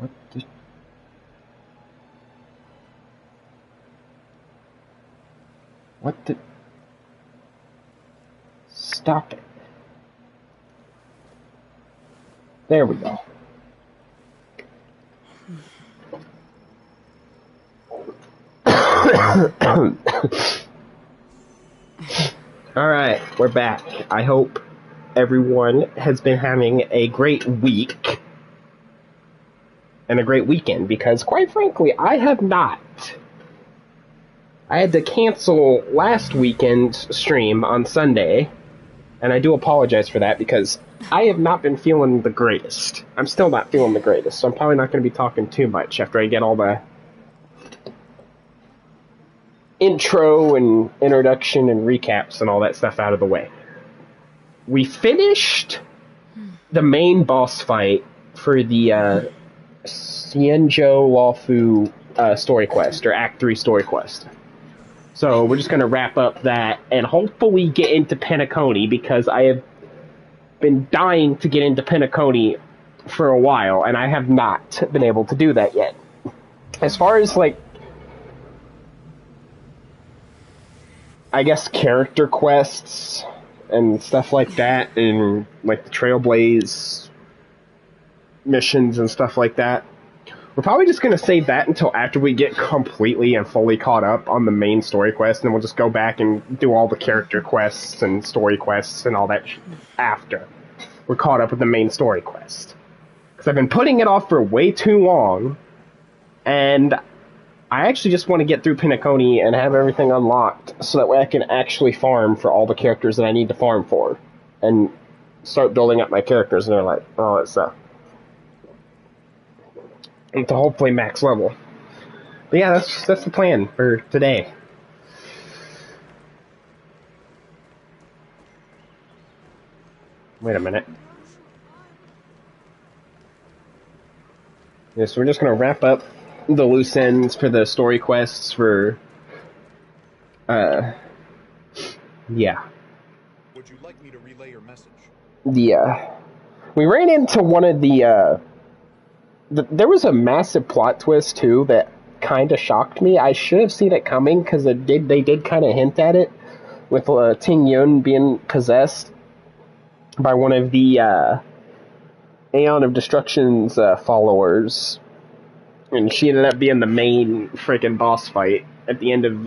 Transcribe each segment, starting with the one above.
What the... What the... Stop it. There we go. Alright, we're back. I hope everyone has been having a great week and a great weekend, because quite frankly, I have not. I had to cancel last weekend's stream on Sunday, and I do apologize for that because I have not been feeling the greatest. I'm still not feeling the greatest, so I'm probably not going to be talking too much after I get all the intro and introduction and recaps and all that stuff out of the way. We finished the main boss fight for the Xianzhou Luofu story quest, or Act 3 story quest. So we're just going to wrap up that and hopefully get into Penacony, because I have been dying to get into Penacony for a while, and I have not been able to do that yet. As far as, like, I guess character quests and stuff like that, and like the Trailblaze missions and stuff like that, we're probably just going to save that until after we get completely and fully caught up on the main story quest, and then we'll just go back and do all the character quests and story quests and all that after we're caught up with the main story quest. Because I've been putting it off for way too long, and I actually just want to get through Penacony and have everything unlocked so that way I can actually farm for all the characters that I need to farm for, and start building up my characters, and they're like, oh, it's to hopefully max level. But yeah, that's the plan for today. Wait a minute. Yeah, so we're just gonna wrap up the loose ends for the story quests for yeah. Would you like me to relay your message? Yeah. We ran into one of the there was a massive plot twist, too, that kind of shocked me. I should have seen it coming, because they did kind of hint at it, with Ting Yun being possessed by one of the Aeon of Destruction's followers. And she ended up being the main freaking boss fight at the end of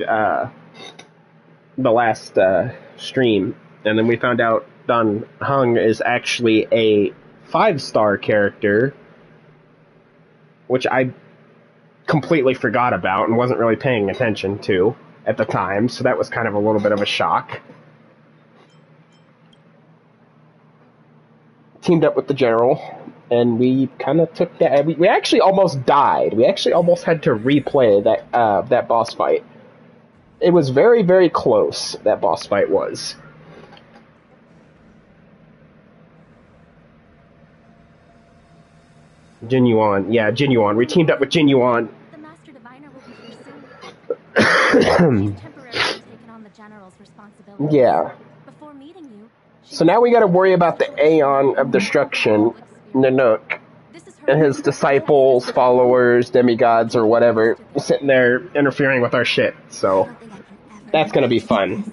the last stream. And then we found out Dan Heng is actually a 5-star character, which I completely forgot about and wasn't really paying attention to at the time, so that was kind of a little bit of a shock. Teamed up with the general, and we kind of took that. We actually almost died. We actually almost had to replay that boss fight. It was very, very close, that boss fight was. Jin Yuan. Yeah, Jin Yuan. We teamed up with Jin Yuan. The Master Diviner will be here soon. She's temporarily taken on the General's responsibility. Yeah. Before meeting you, so now we gotta worry about the Aeon of Destruction, Nanook, and his disciples, followers, demigods, or whatever, sitting there interfering with our shit. So that's gonna be fun.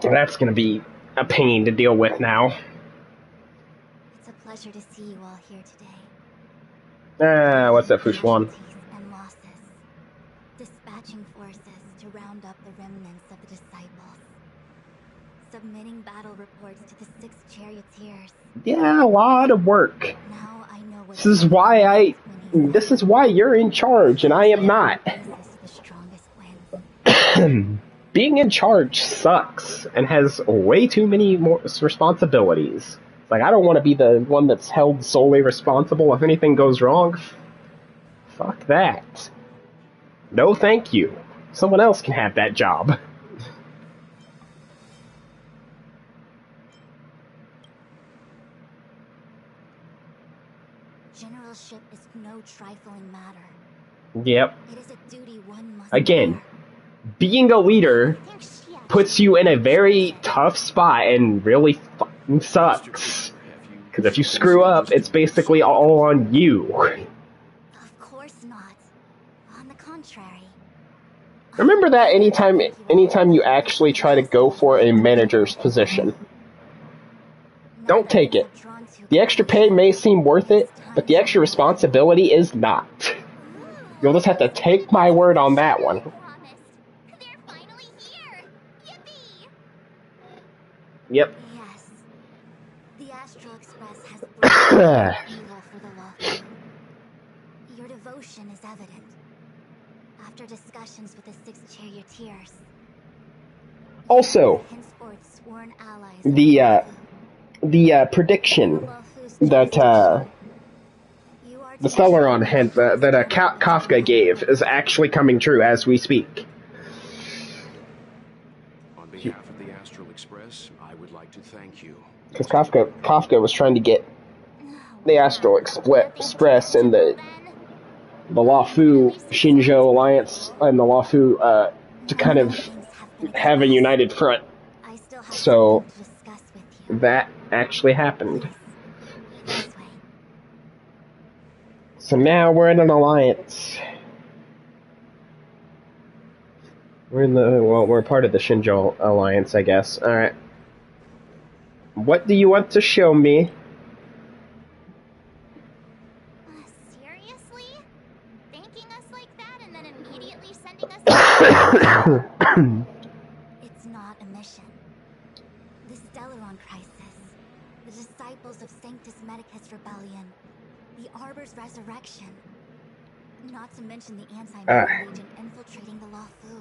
That's gonna be a pain to deal with now. It's a pleasure to see you all here today. What's that, Fushwan? And losses. Dispatching forces to round up the remnants of the disciples. Submitting battle reports to the 6 charioteers. Yeah, a lot of work. Now I know what This is why you're in charge and I am not. the strongest wins. Being in charge sucks and has way too many more responsibilities. Like, I don't want to be the one that's held solely responsible if anything goes wrong. Fuck that. No thank you. Someone else can have that job. Generalship is no trifling matter. Yep. It is a duty one must Again, being a leader puts you in a very tough spot and really It sucks. Because if you screw up, it's basically all on you. Of course not. On the contrary. Remember that anytime you actually try to go for a manager's position. Don't take it. The extra pay may seem worth it, but the extra responsibility is not. You'll just have to take my word on that one. They're finally here! Yippee! Yep. Yes. The Astral Express has brought evil for the Lawful. Your devotion is evident. After discussions with the 6 charioteers. Also, Henceforth sworn allies the prediction that the Stellaron hint that Kafka gave is actually coming true as we speak. On behalf of the Astral Express, I would like to thank you. Because Kafka was trying to get the Astral Express and the Lawfu Shinjo alliance and the Lawfu to kind of have a united front. So that actually happened. So now we're in an alliance. We're part of the Shinjo alliance, I guess. Alright. What do you want to show me? Seriously? Thanking us like that and then immediately sending us It's not a mission. The Stellaron crisis, the disciples of Sanctus Medicus rebellion, the Arbor's resurrection, not to mention the Antimatter Legion infiltrating the Lawfu.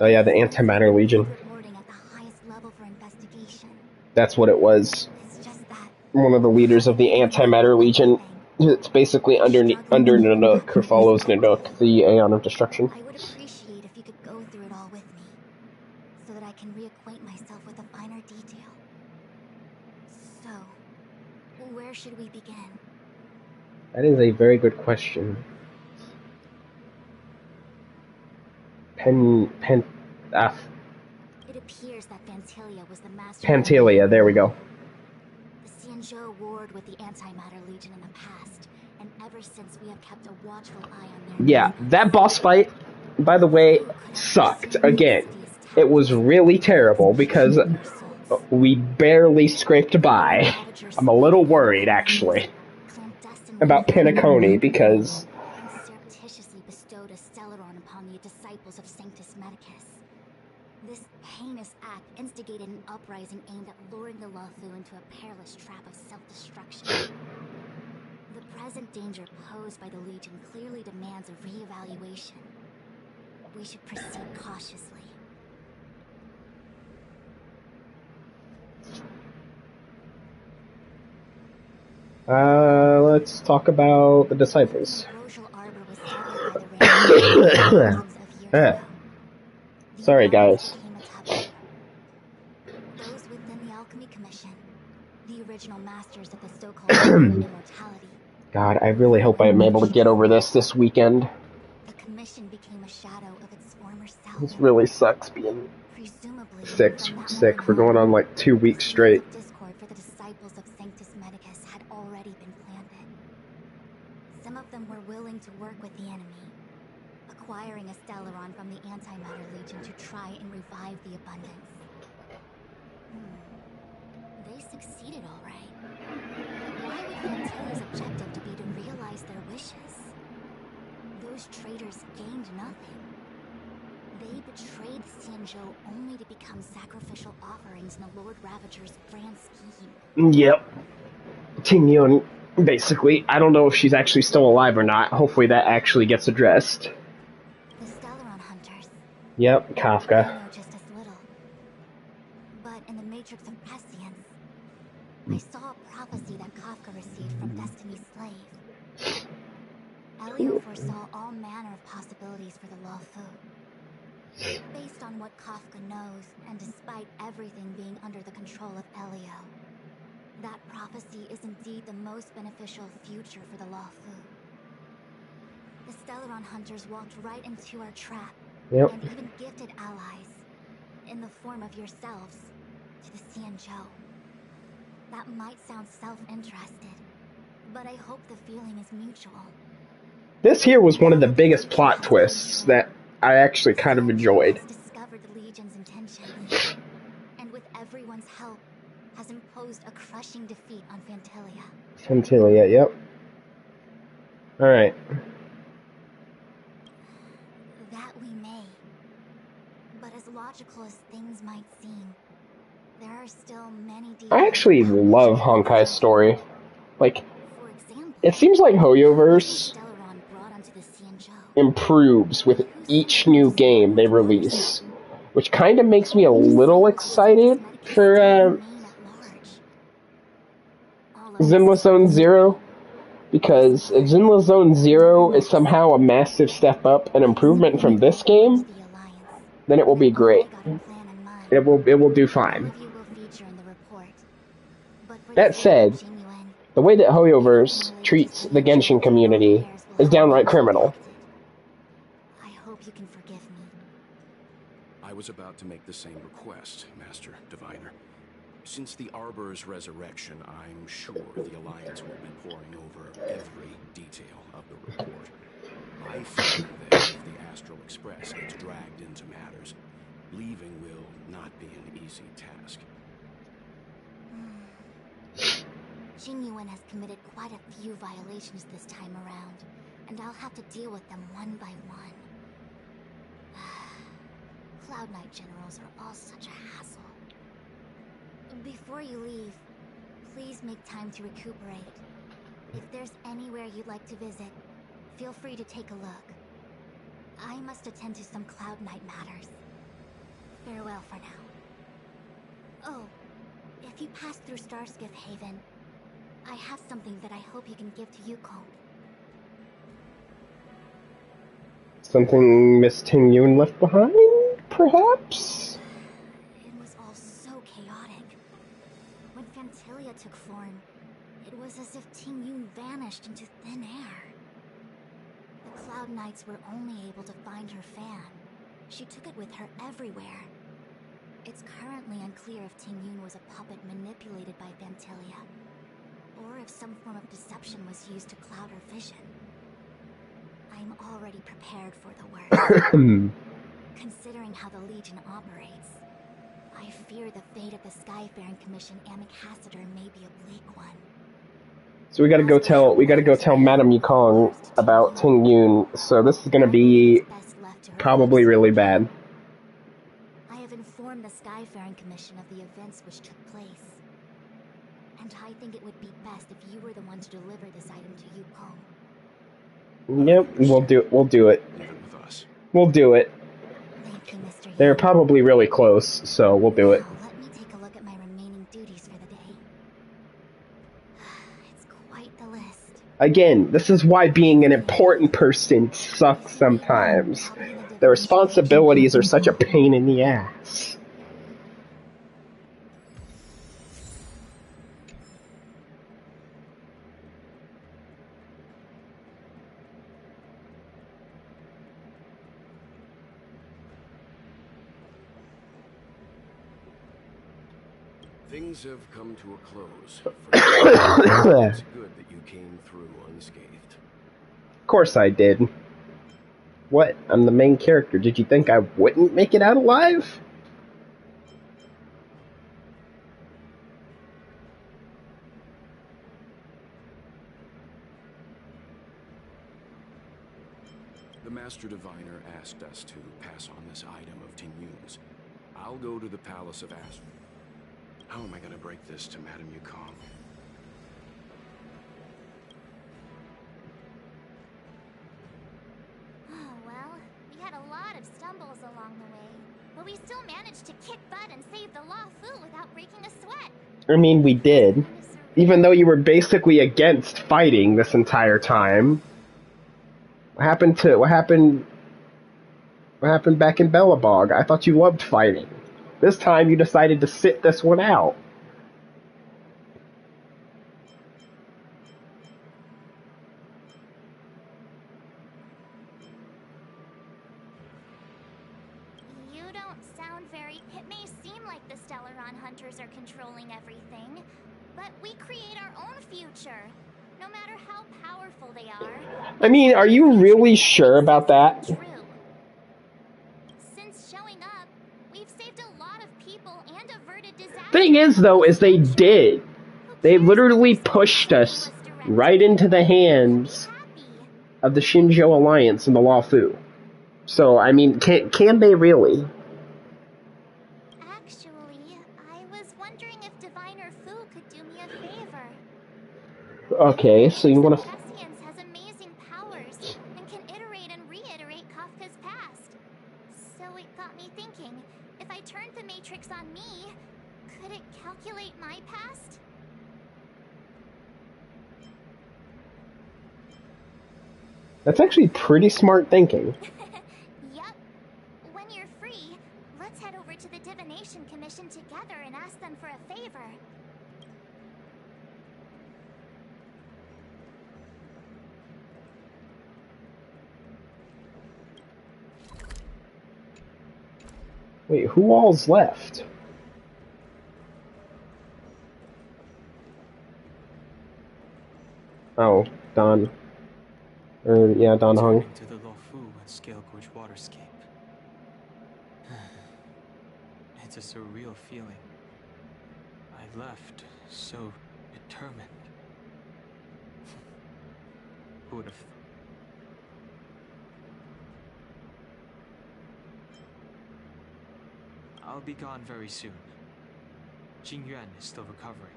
Oh yeah, the Antimatter Legion. Reporting at the highest level for investigation. That's what it was. It's just that One of the leaders of the Antimatter Legion. It's basically under Nanook, who follows Nanook, the Aeon of Destruction. I would appreciate if you could go through it all with me, so that I can reacquaint myself with a finer detail. So, where should we begin? That is a very good question. It appears that Vantilia was the master. Pantelia, there we go. The Xianzhou warred with the Antimatter Legion in the past, and ever since we have kept a watchful eye on their Yeah, that boss fight, by the way, sucked. Again, it was really terrible because we barely scraped by. I'm a little worried, actually, about Penacony because surreptitiously bestowed a Stellaron upon the disciples of Sanctus Medicus. This heinous act instigated an uprising aimed at luring the Lawfu into a perilous trap of self-destruction. The present danger posed by the Legion clearly demands a re-evaluation. We should proceed cautiously. let's talk about the disciples. Sorry, guys. Those within the Alchemy Commission, the original masters of the so-called immortality. God, I really hope I'm able to get over this weekend. The commission became a shadow of its former self. This really sucks being sick for going on like 2 weeks straight. Discord for the disciples of Sanctus Medicus had already been planted. Some of them were willing to work with the enemy, acquiring a Stellaron from the Antimatter Legion to try and revive the abundance. They succeeded all right. Why would Vantilia's objective to be to realize their wishes? Those traitors gained nothing. They betrayed Xianzhou only to become sacrificial offerings in the Lord Ravager's grand scheme. Yep. Ting Yun, basically. I don't know if she's actually still alive or not. Hopefully that actually gets addressed. The Stellaron hunters. Yep, I Kafka. know just as little. But in the Matrix of Prescience, I saw a prophecy that Kafka received from Destiny's slave. Elio foresaw all manner of possibilities for the Lawfu. Based on what Kafka knows, and despite everything being under the control of Elio, that prophecy is indeed the most beneficial future for the Lawfu. The Stellaron hunters walked right into our trap, Yep. and even gifted allies, in the form of yourselves, to the Xianzhou. That might sound self-interested, but I hope the feeling is mutual. This here was one of the biggest plot twists that I actually kind of enjoyed. Has discovered the Legion's intentions, and with everyone's help, has imposed a crushing defeat on Phantilia. Phantilia, yep. Alright. That we may. But as logical as things might seem, there are still many details. I actually love Honkai's story. Like, For example, it seems like Hoyoverse Stellaron brought onto the Xianzhou. improves with each new game they release, which kind of makes me a little excited for Zenless Zone Zero, because if Zenless Zone Zero is somehow a massive step up, an improvement from this game, then it will be great. It will do fine. That said, the way that Hoyoverse treats the Genshin community is downright criminal. I hope you can forgive me. I was about to make the same request, Master Diviner. Since the Arbor's resurrection, I'm sure the Alliance will be poring over every detail of the report. I fear that if the Astral Express gets dragged into matters, leaving will not be an easy task. Jingyuan has committed quite a few violations this time around, and I'll have to deal with them one by one. Cloud Knight generals are all such a hassle. Before you leave, please make time to recuperate. If there's anywhere you'd like to visit, feel free to take a look. I must attend to some Cloud Knight matters. Farewell for now. Oh, if you pass through Starskiff Haven, I have something that I hope you can give to Yukong. Something Miss Ting Yun left behind, perhaps? It was all so chaotic. When Phantilia took form, it was as if Ting Yun vanished into thin air. The Cloud Knights were only able to find her fan. She took it with her everywhere. It's currently unclear if Ting Yun was a puppet manipulated by Phantilia, or if some form of deception was used to cloud her vision. I'm already prepared for the worst. Considering how the Legion operates, I fear the fate of the Skyfaring Commission Ambassador may be a bleak one. So we gotta go tell Madame Yukong about Ting Yun, so this is gonna be probably really bad. I have informed the Skyfaring Commission of the events which took place. And I think it would be best if you were the one to deliver this item to Yukong. Yep, we'll do it. Leave it with us. We'll do it. Thank you, Mr. They're Yu. probably really close, so we'll do it. Now, let me take a look at my remaining duties for the day. It's quite the list. Again, this is why being an important person sucks sometimes. The responsibilities are such a pain in the ass. Things have come to a close. It's good that you came through unscathed. Of course I did. What? I'm the main character. Did you think I wouldn't make it out alive? The Master Diviner asked us to pass on this item of Ting Yun's. I'll go to the Palace of Astral. How am I going to break this to Madame Yukong? Oh, well, we had a lot of stumbles along the way, but we still managed to kick butt and save the Law Fu without breaking a sweat. I mean, we did. Even though you were basically against fighting this entire time. What happened back in Bellabog? I thought you loved fighting. This time you decided to sit this one out. You don't sound very... It may seem like the Stellaron hunters are controlling everything, but we create our own future, no matter how powerful they are. I mean, are you really sure about that? True. Since showing up, we've saved a lot of people and averted disaster. Thing is, though, is they did. They literally pushed us right into the hands of the Shinjo Alliance and the Luofu. So, I mean, can they really? Actually, I was wondering if Diviner Fu could do me a favor. Okay, so you want to... Prescience has amazing powers and can iterate and reiterate Kafka's past. So it got me thinking, if I turned the Matrix on me, could it calculate my past? That's actually pretty smart thinking. Yup. When you're free, let's head over to the Divination Commission together and ask them for a favor. Wait, who all's left? Oh, Don. Yeah, Don Hung. To the Luofu and Scale Coach waterscape. It's a surreal feeling. I left so determined. Who would have... I'll be gone very soon. Jingyuan is still recovering,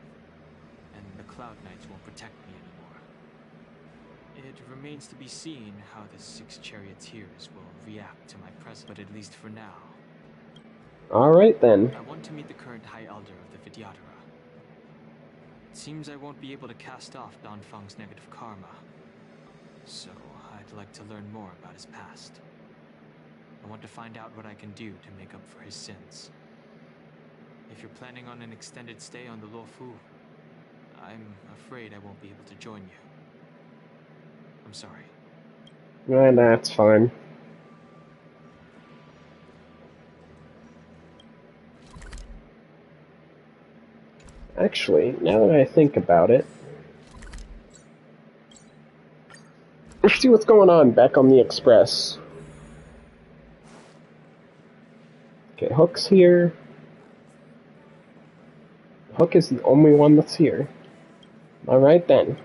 and the Cloud Knights won't protect me anymore. It remains to be seen how the 6 charioteers will react to my presence, but at least for now. Alright then. I want to meet the current High Elder of the Vidyadhara. It seems I won't be able to cast off Danfeng's negative karma, so I'd like to learn more about his past. I want to find out what I can do to make up for his sins. If you're planning on an extended stay on the Luofu, I'm afraid I won't be able to join you. I'm sorry. That's fine. Actually, now that I think about it, let's see what's going on back on the Express. Okay, Hook's here. Hook is the only one that's here. Alright then.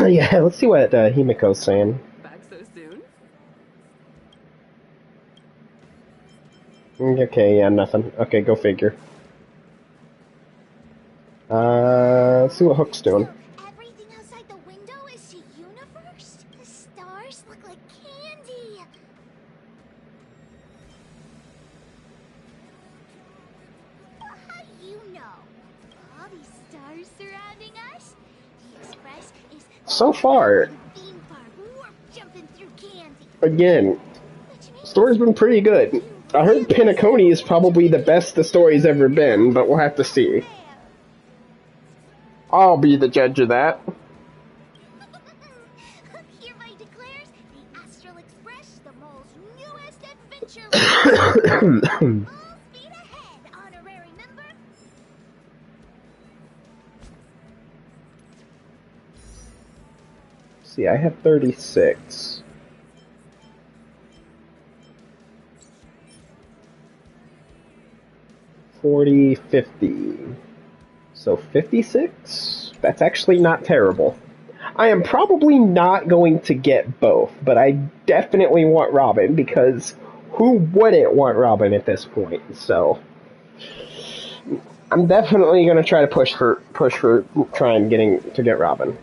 Yeah, let's see what Himiko's saying. Back so soon? Okay, yeah, nothing. Okay, go figure. Let's see what Hook's doing. Everything outside the window is to universe? The stars look like candy. Well, how do you know? All these stars surrounding us? The Express is So far, theme park, warp jumping through candy. again, the story's been pretty good. I heard Pinacone is probably the best the story's ever been, but we'll have to see. I'll be the judge of that. Hereby declares the Astral Express the mole's newest adventure. Full speed ahead, honorary member. See, I have 36. $40, $50. So 56? That's actually not terrible. I am probably not going to get both, but I definitely want Robin, because who wouldn't want Robin at this point? So I'm definitely going to try to push for trying to get Robin.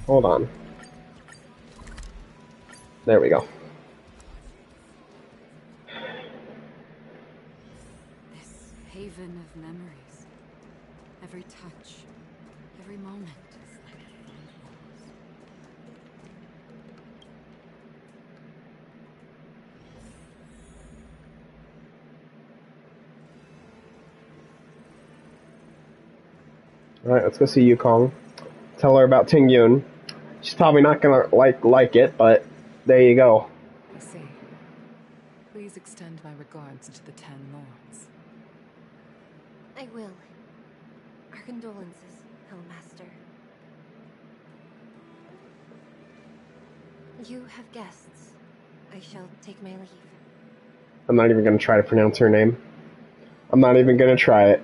Hold on. There we go. This haven of memories. Every touch, every moment is like a fond rose. Alright, let's go see Yukong. Tell her about Ting Yun. She's probably not gonna like it, but there you go. I see. Please extend my regards to the Ten Lords. I will. Our condolences, Hellmaster. You have guests. I shall take my leave. I'm not even gonna try to pronounce her name. I'm not even gonna try it.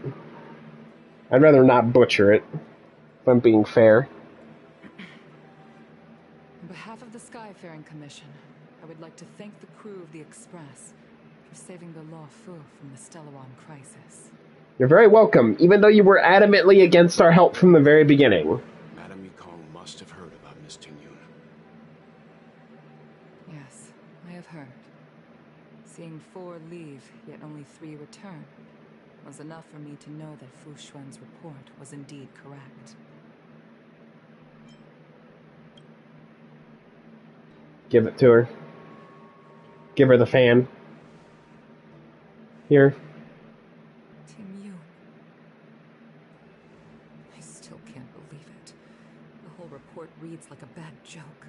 I'd rather not butcher it, if I'm being fair. On behalf of the Skyfaring Commission, I would like to thank the crew of the Express for saving the Law Fu from the Stellaron crisis. You're very welcome, even though you were adamantly against our help from the very beginning. Madame Yukong must have heard about Miss Ting Yun. Yes, I have heard. Seeing 4 leave, yet only 3 return, was enough for me to know that Fu Xuan's report was indeed correct. Give it to her. Give her the fan. Here. Ting Yun. I still can't believe it. The whole report reads like a bad joke.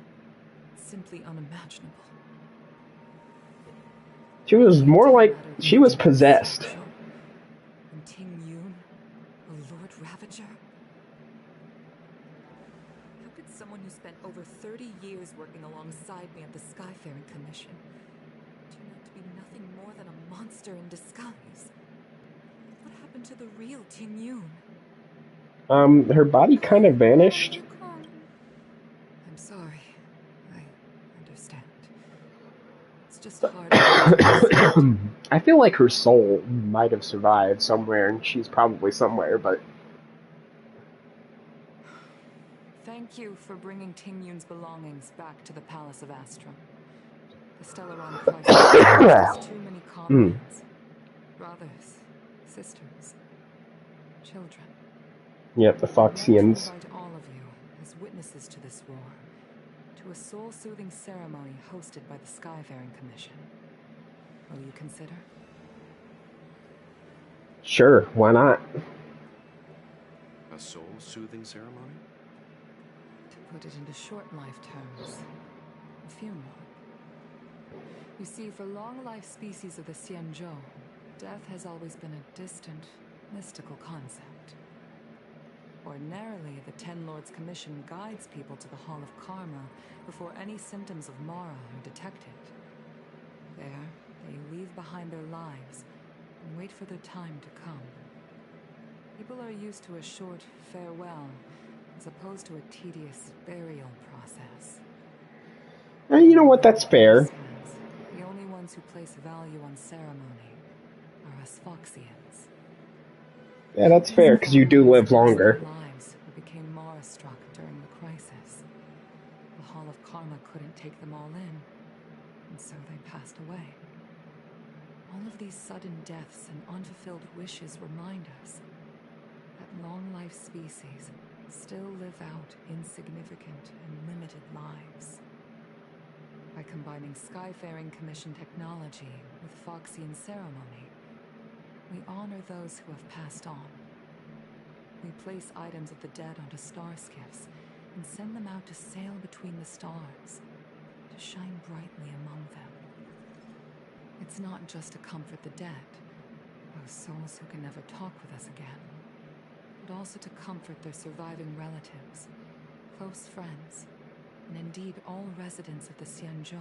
It's simply unimaginable. She was more like she was possessed. And Ting Yun, a Lord Ravager? How could someone who spent over 30 years working alongside me at the Skyfaring Commission turn out to be nothing more than a monster in disguise? What happened to the real Ting Yun? Her body kind of vanished. I'm sorry. I understand. It's just hard to I feel like her soul might have survived somewhere, and she's probably somewhere, but... Thank you for bringing Ting Yun's belongings back to the Palace of Astrum. The Stellaron crisis has too many comrades. Brothers, sisters, children. Yep, the I want to Foxians. invite all of you as witnesses to this war, to a soul-soothing ceremony hosted by the Skyfaring Commission. Will you consider? Sure, why not? A soul-soothing ceremony? To put it into short life terms, a funeral. You see, for long-life species of the Xianzhou, death has always been a distant, mystical concept. Ordinarily, the Ten Lords Commission guides people to the Hall of Karma before any symptoms of Mara are detected. There, they leave behind their lives and wait for their time to come. People are used to a short farewell as opposed to a tedious burial process. You know what, that's fair. The only ones who place value on ceremony are us Foxians. Yeah, that's fair, because you do live longer. Lives who became Mara-struck during the crisis. The Hall of Karma couldn't take them all in, and so they passed away. All of these sudden deaths and unfulfilled wishes remind us that long-life species still live out insignificant and limited lives. By combining Skyfaring Commission technology with Foxian ceremony, we honor those who have passed on. We place items of the dead onto star skiffs and send them out to sail between the stars, to shine brightly among them. It's not just to comfort the dead, those souls who can never talk with us again, but also to comfort their surviving relatives, close friends, and indeed all residents of the Xianzhou.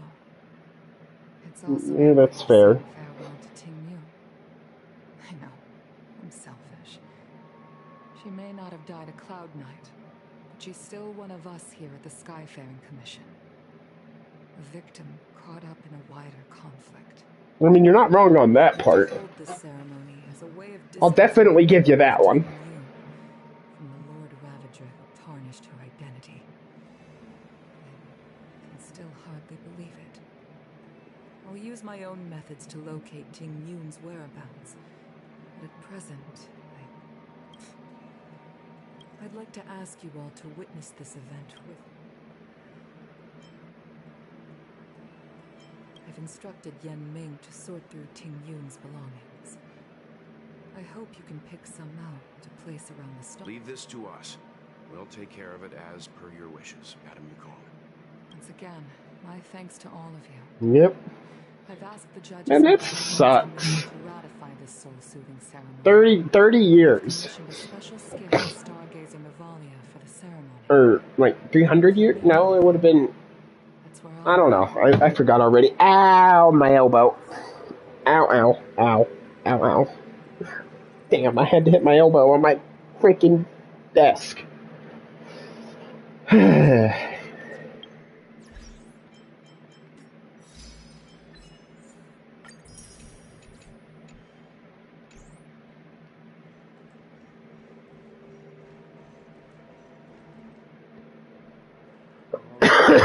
It's also Yeah, that's fair. farewell to Ting Yun. I know, I'm selfish. She may not have died a Cloud Knight, but she's still one of us here at the Skyfaring Commission. A victim caught up in a wider conflict. I mean, you're not wrong on that part. Hold this ceremony as a way of I'll definitely give you that one. from the Lord Ravager who tarnished her identity. I can still hardly believe it. I'll use my own methods to locate Ting Yun's whereabouts, but at present, I'd like to ask you all to witness this event with... I've instructed Yan Ming to sort through Ting Yun's belongings. I hope you can pick some out to place around the stone. Leave this to us. We'll take care of it as per your wishes, Madam Yukong. Once again, my thanks to all of you. Yep. I've asked the judges Man, that to sucks. ratify this soul-soothing ceremony. 30 years. Commissioned a special skilled stargazer Navalia for the ceremony. Or, like, 300 years? No, it would have been... That's where I don't know. I forgot already. Ow, my elbow. Ow, ow, ow, ow, ow. Damn, I had to hit my elbow on my freaking desk.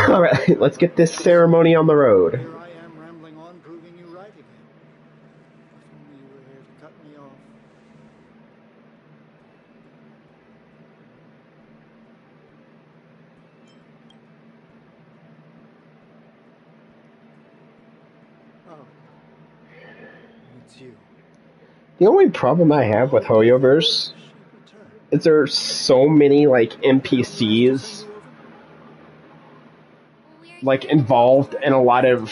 Alright, let's get this ceremony on the road. Here I am rambling on, proving you right again. If only you were here to cut me off. Oh. It's you. The only problem I have with Hoyoverse She returned. is there's so many, like, NPCs, like, involved in a lot of,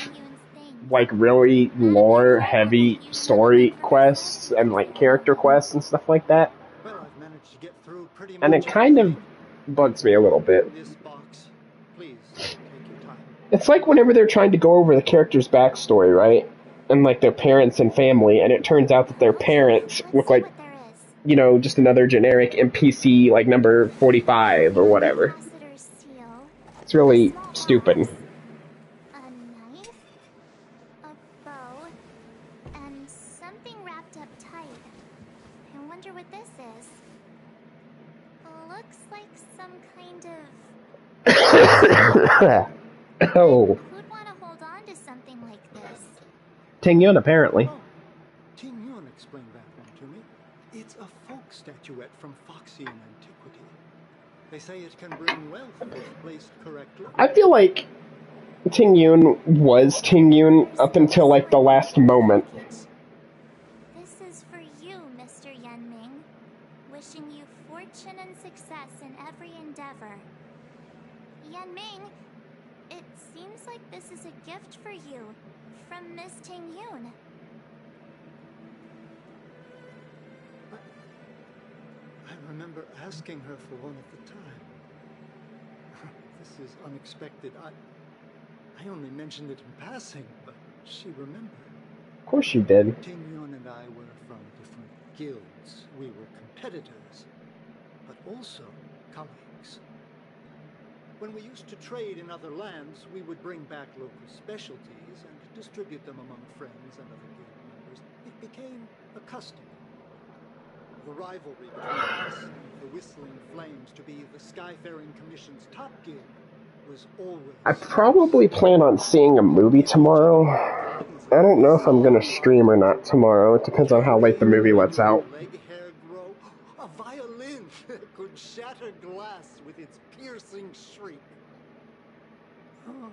like, really lore-heavy story quests and, like, character quests and stuff like that. Well, I've managed to get through pretty much And it kind of everything. bugs me a little bit. This box, please take your time. It's like whenever they're trying to go over the character's backstory, right? And, like, their parents and family, and it turns out that their parents look like, you know, just another generic NPC, like number 45 or whatever. It's really stupid. A knife, a bow, and something wrapped up tight. I wonder what this is. Looks like some kind of... Oh, Who'd want to hold on to something like this? Ting Yun, apparently. Oh, Ting Yun explained that one to me. It's a folk statuette from Foxian antiquity. They say it can bring wealth if placed correctly. I feel like Ting Yun was Ting Yun up until, like, the last moment. This is for you, Mr. Yenming. Wishing you fortune and success in every endeavor. Yenming, it seems like this is a gift for you from Miss Ting Yun. I remember asking her for one at the time. This is unexpected. I only mentioned it in passing, but she remembered. Of course she did. Ting Yun and I were from different guilds. We were competitors, but also colleagues. When we used to trade in other lands, we would bring back local specialties and distribute them among friends and other guild members. It became a custom. The rivalry between us and the Whistling Flames to be the Skyfaring Commission's top guild was always... I probably plan on seeing a movie tomorrow. I don't know if I'm gonna stream or not tomorrow. It depends on how late the movie lets out. Leg hair grow. A violin that could shatter glass with its piercing shriek. Oh,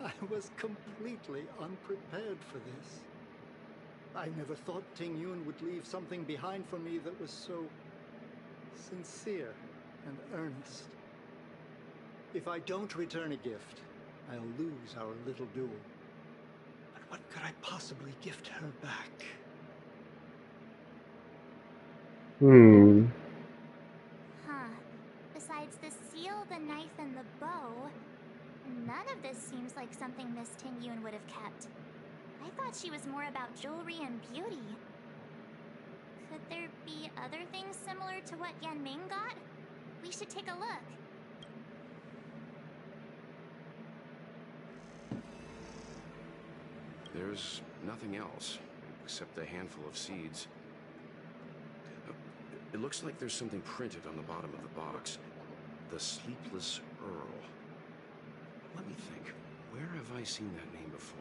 I was completely unprepared for this. I never thought Ting Yun would leave something behind for me that was so sincere and earnest. If I don't return a gift, I'll lose our little duel. But what could I possibly gift her back? Huh. Besides the seal, the knife, and the bow, none of this seems like something Miss Ting Yun would have kept. I thought she was more about jewelry and beauty. Could there be other things similar to what Yenming got? We should take a look. There's nothing else, except a handful of seeds. It looks like there's something printed on the bottom of the box. The Sleepless Earl. Let me think. Where have I seen that name before?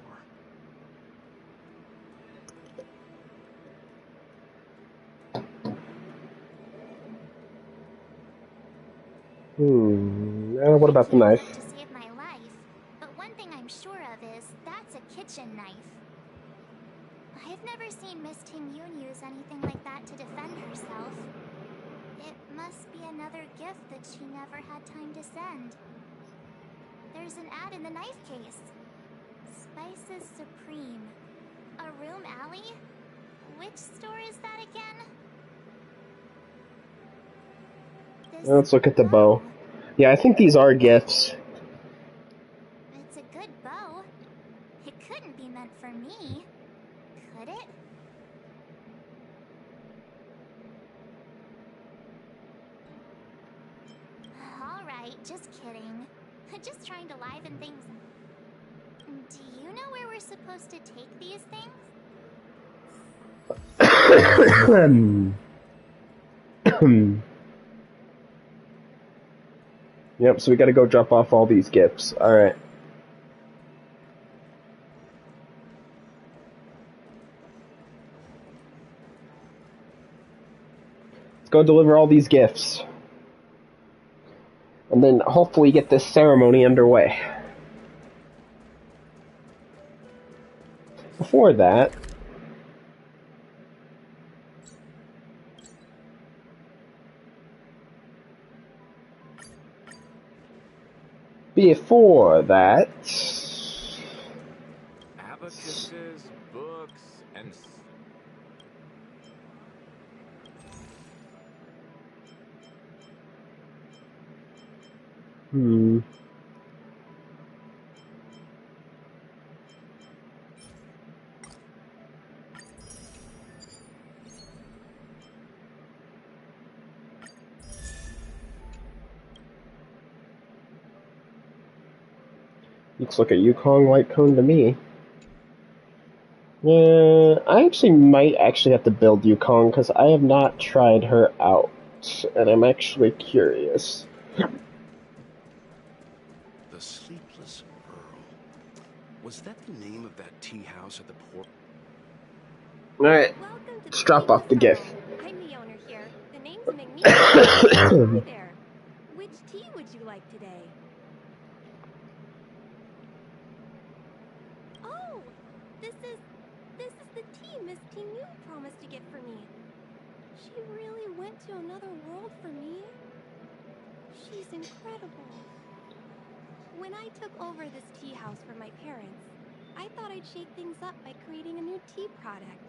What about the knife? To save my life, but one thing I'm sure of is that's a kitchen knife. I've never seen Miss Ting-Yun use anything like that to defend herself. It must be another gift that she never had time to send. There's an ad in the knife case. Spices Supreme. A room alley? Which store is that again? This Let's look at the bow. Yeah, I think these are gifts. It's a good bow. It couldn't be meant for me, could it? Alright, just kidding. Just trying to liven things. Do you know where we're supposed to take these things? Yep, so we gotta go drop off all these gifts. Alright. Let's go deliver all these gifts. And then hopefully get this ceremony underway. Before that... Abacuses, books, and... Looks like a Yukong light cone to me. Yeah, I actually might have to build Yukong because I have not tried her out, and I'm actually curious. The Sleepless Pearl. Was that the name of that tea house at the port? Alright, let's drop off the gift. I'm the owner here. The name's Magneto. There. Which tea would you like today? Oh, this is the tea Miss Ting-Yun promised to get for me. She really went to another world for me. She's incredible. When I took over this tea house for my parents, I thought I'd shake things up by creating a new tea product.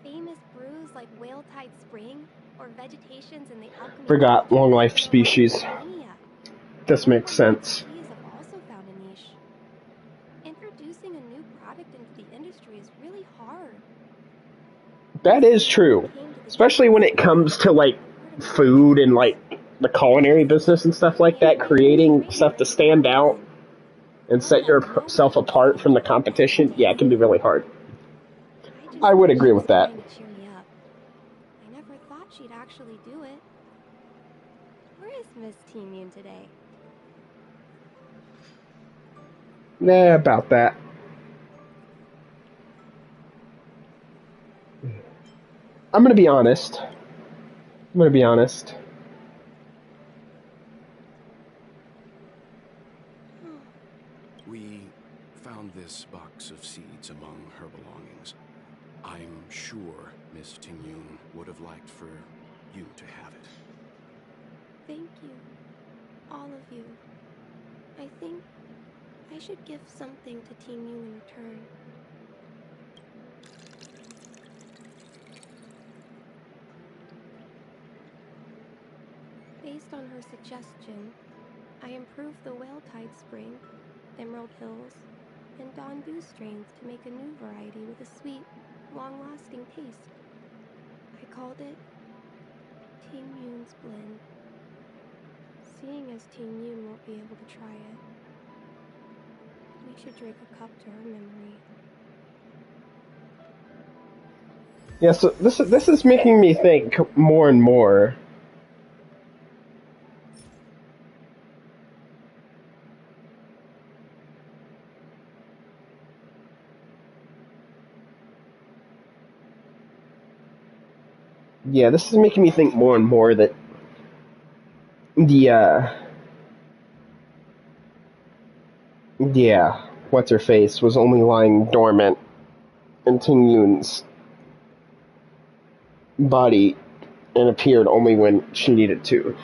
Famous brews like Whale Tide Spring or vegetations in the alchemy. Forgot long life species. This makes sense. Teas have also found a niche. Introducing a new product into the industry is really hard. That is true. Especially when it comes to, like, food and, like, the culinary business and stuff like that. Creating stuff to stand out and set yourself apart from the competition, yeah, it can be really hard. I would agree with that. I never thought she'd actually do it. Where is Miss Ting-Yun today? Nah, about that. I'm gonna be honest. We found this box of seeds among her belongings. I'm sure Miss Ting-Yun would have liked for you to have it. Thank you. All of you. I think I should give something to Ting-Yun in return. Based on her suggestion, I improved the Whale Tide Spring, Emerald Hills, and Donbu strains to make a new variety with a sweet, long-lasting taste. I called it Ting-Yun's Blend. Seeing as Ting-Yun won't be able to try it, we should drink a cup to her memory. Yeah, so this is making me think more and more. Yeah, this is making me think more and more that what's her face was only lying dormant in Ting Yun's body and appeared only when she needed to.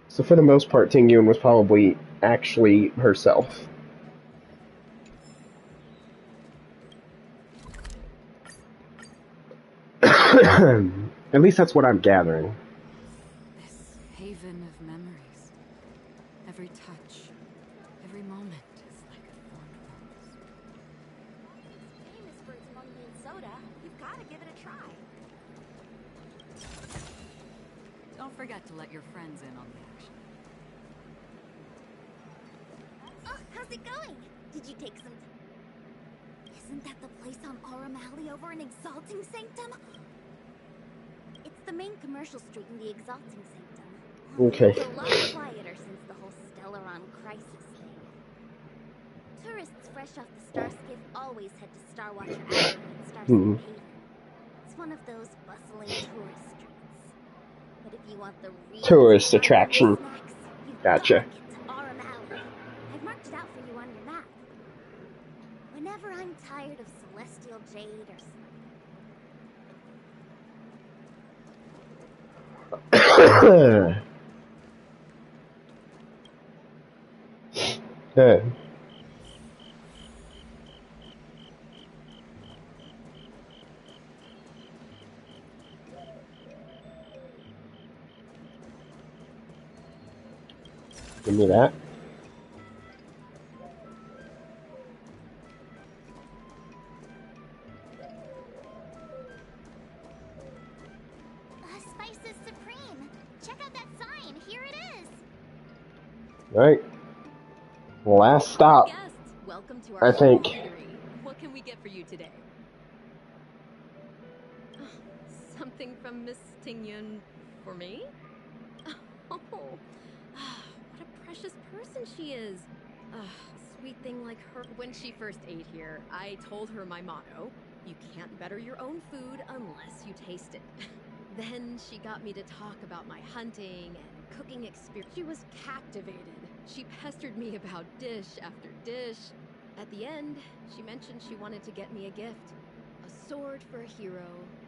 So for the most part, Ting Yun was probably actually herself. At least that's what I'm gathering. This haven of memories. Every touch, every moment is like a fond rose. It's famous for its honki and soda. You've got to give it a try. Don't forget to let your friends in on the action. Oh, how's it going? Did you take some... Isn't that the place on Aurum Alley over in Exalting Sanctum? It's the main commercial street in the Exalting Sanctum. Okay. It's a lot quieter since the whole Stellaron crisis thing. Tourists fresh off the Star Skiff always head to Star Watcher Alley and Star Skiff Haven. It's one of those bustling tourist streets. But if you want the real Tourist attraction. snacks, you've Gotcha. got to get to Aurum Alley. I've marked it out for you on your map. Whenever I'm tired of celestial jade or something. Give me that. Spices Supreme. Check out that sign. Here it is. Right. Last stop. Guests, welcome to I our think. eatery. What can we get for you today? Something from Miss Ting Yun for me? Oh, what a precious person she is. Sweet thing like her. When she first ate here, I told her my motto: you can't better your own food unless you taste it. Then she got me to talk about my hunting and cooking experience. She was captivated. She pestered me about dish after dish. At the end, she mentioned she wanted to get me a gift. A sword for a hero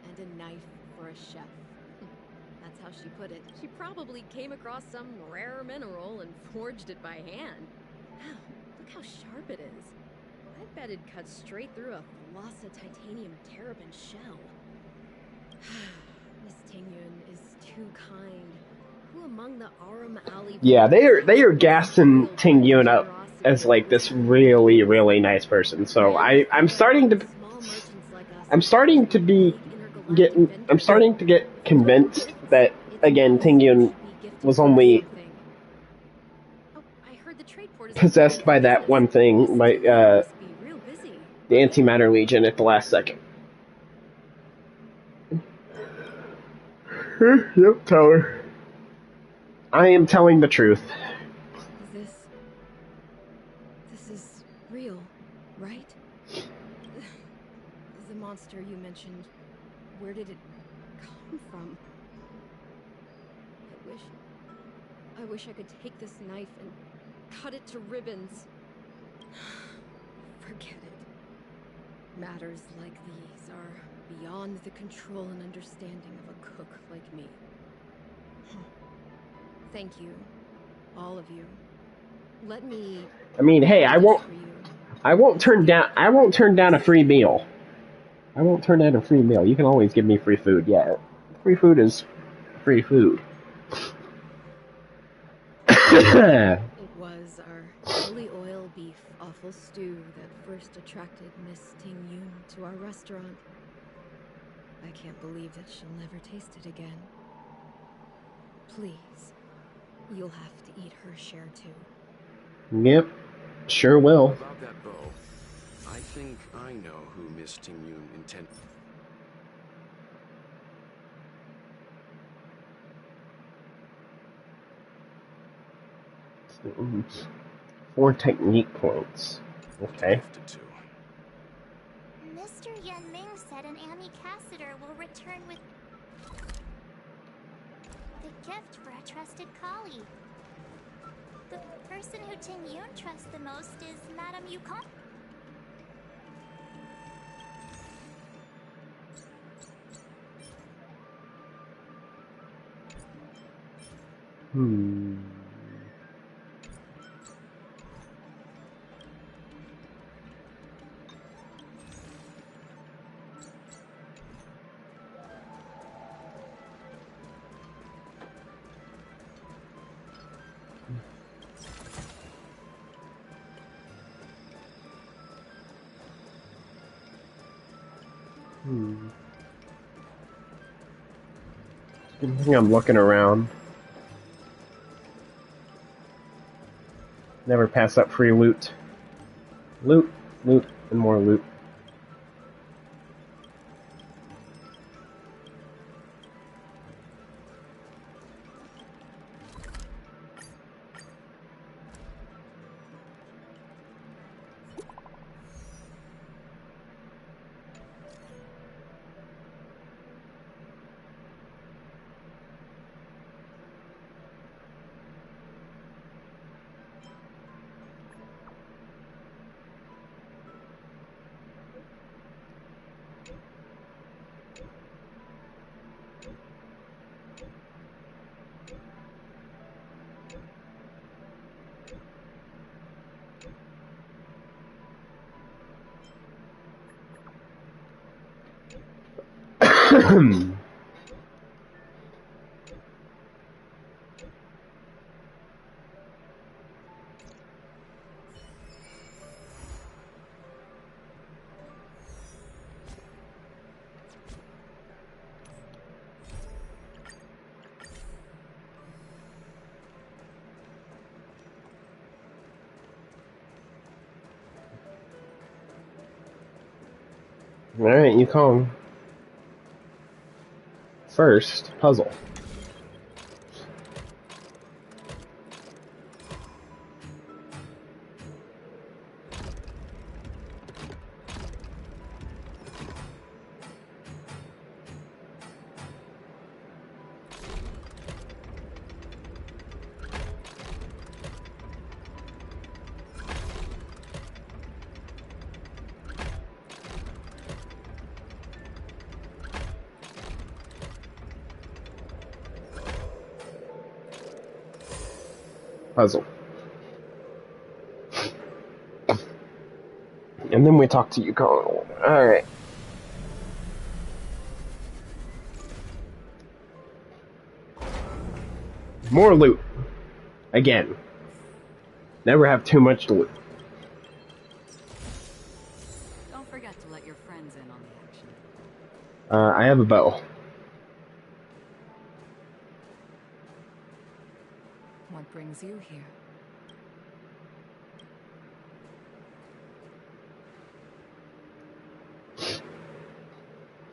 and a knife for a chef. That's how she put it. She probably came across some rare mineral and forged it by hand. Look how sharp it is. I bet it cut straight through a Thalassa titanium terrapin shell. Miss Ting Yun is too kind. Who among the Aurum Alley... Yeah, they are gassing Ting Yun up as like this really, really nice person. So I'm starting to get convinced that again Ting Yun was only possessed by that one thing, by the Antimatter Legion at the last second. Yep, tell her. I am telling the truth. This is real, right? The monster you mentioned, where did it come from? I wish I could take this knife and cut it to ribbons. Forget it. Matters like these are beyond the control and understanding of a cook like me. Thank you, all of you. Let me... I mean, hey, I won't turn down a free meal. I won't turn down a free meal. You can always give me free food. Yeah, free food is free food. It was our chili oil beef offal stew that first attracted Miss Ting Yun to our restaurant. I can't believe that she'll never taste it again. Please, you'll have to eat her share too. Yep, sure will. About that bow, I think I know who Miss Ting Yun intended. Four technique points. Okay. Mr. Yan Ming said an Ami Cassider will return with the gift for a trusted colleague. The person who Ting Yun trusts the most is Madame Yukon. Hmm. I think I'm looking around. Never pass up free loot. Loot, loot, and more loot. Alright, you call him. First, puzzle. Puzzle. And then we talk to Yukon. Alright. More loot. Again. Never have too much loot. Don't forget to let your friends in on the action. I have a bow. What brings you here?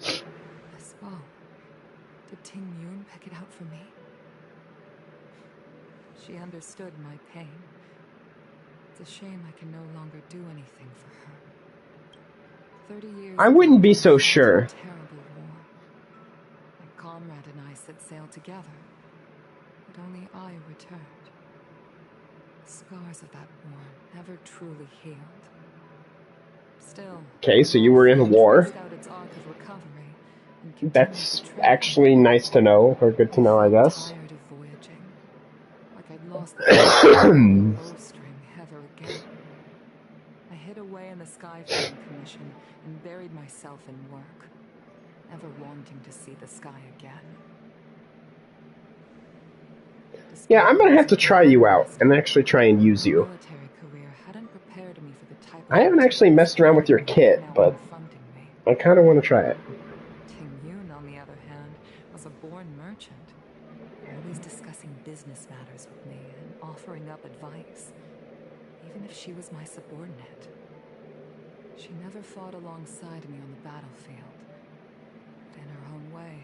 This bow. Did Ting Yun pick it out for me? She understood my pain. It's a shame I can no longer do anything for her. 30 years I wouldn't be ago, so we fought a sure. terrible war. My comrade and I set sail together, but only I returned. The scars of that war never truly healed. Still, Okay, so you were in a war. traced out its arc of recovery and continued That's to tread actually nice to know, or good to know, I guess. tired of voyaging. Like I'd lost the bowstring ever again. I hid away in the Skyfaring Commission and buried myself in work, never wanting to see the sky again. Yeah, I'm gonna have to try you out and actually try and use you. Military career hadn't prepared me for the type I haven't actually messed around with your kit, but I kind of want to try it. Ting Yun, on the other hand, was a born merchant, always discussing business matters with me and offering up advice, even if she was my subordinate. She never fought alongside me on the battlefield, but in her own way,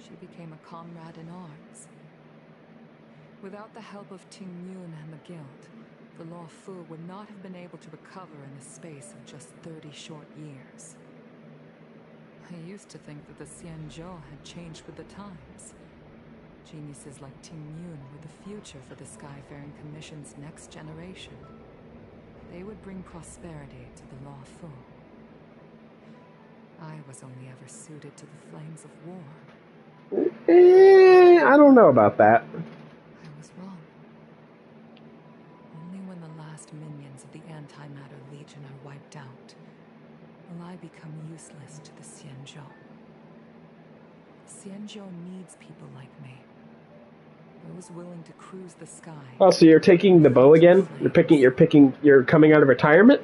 she became a comrade in arms. Without the help of Ting Yun and the Guild, the Law Fu would not have been able to recover in the space of just 30 short years. I used to think that the Xianzhou had changed with the times. Geniuses like Ting Yun were the future for the Skyfaring Commission's next generation. They would bring prosperity to the Law Fu. I was only ever suited to the flames of war. I don't know about that. doubt, will I become useless to the Xianzhou. Xianzhou needs people like me. Those willing to cruise the sky. Oh, so you're taking the bow again? You're coming out of retirement?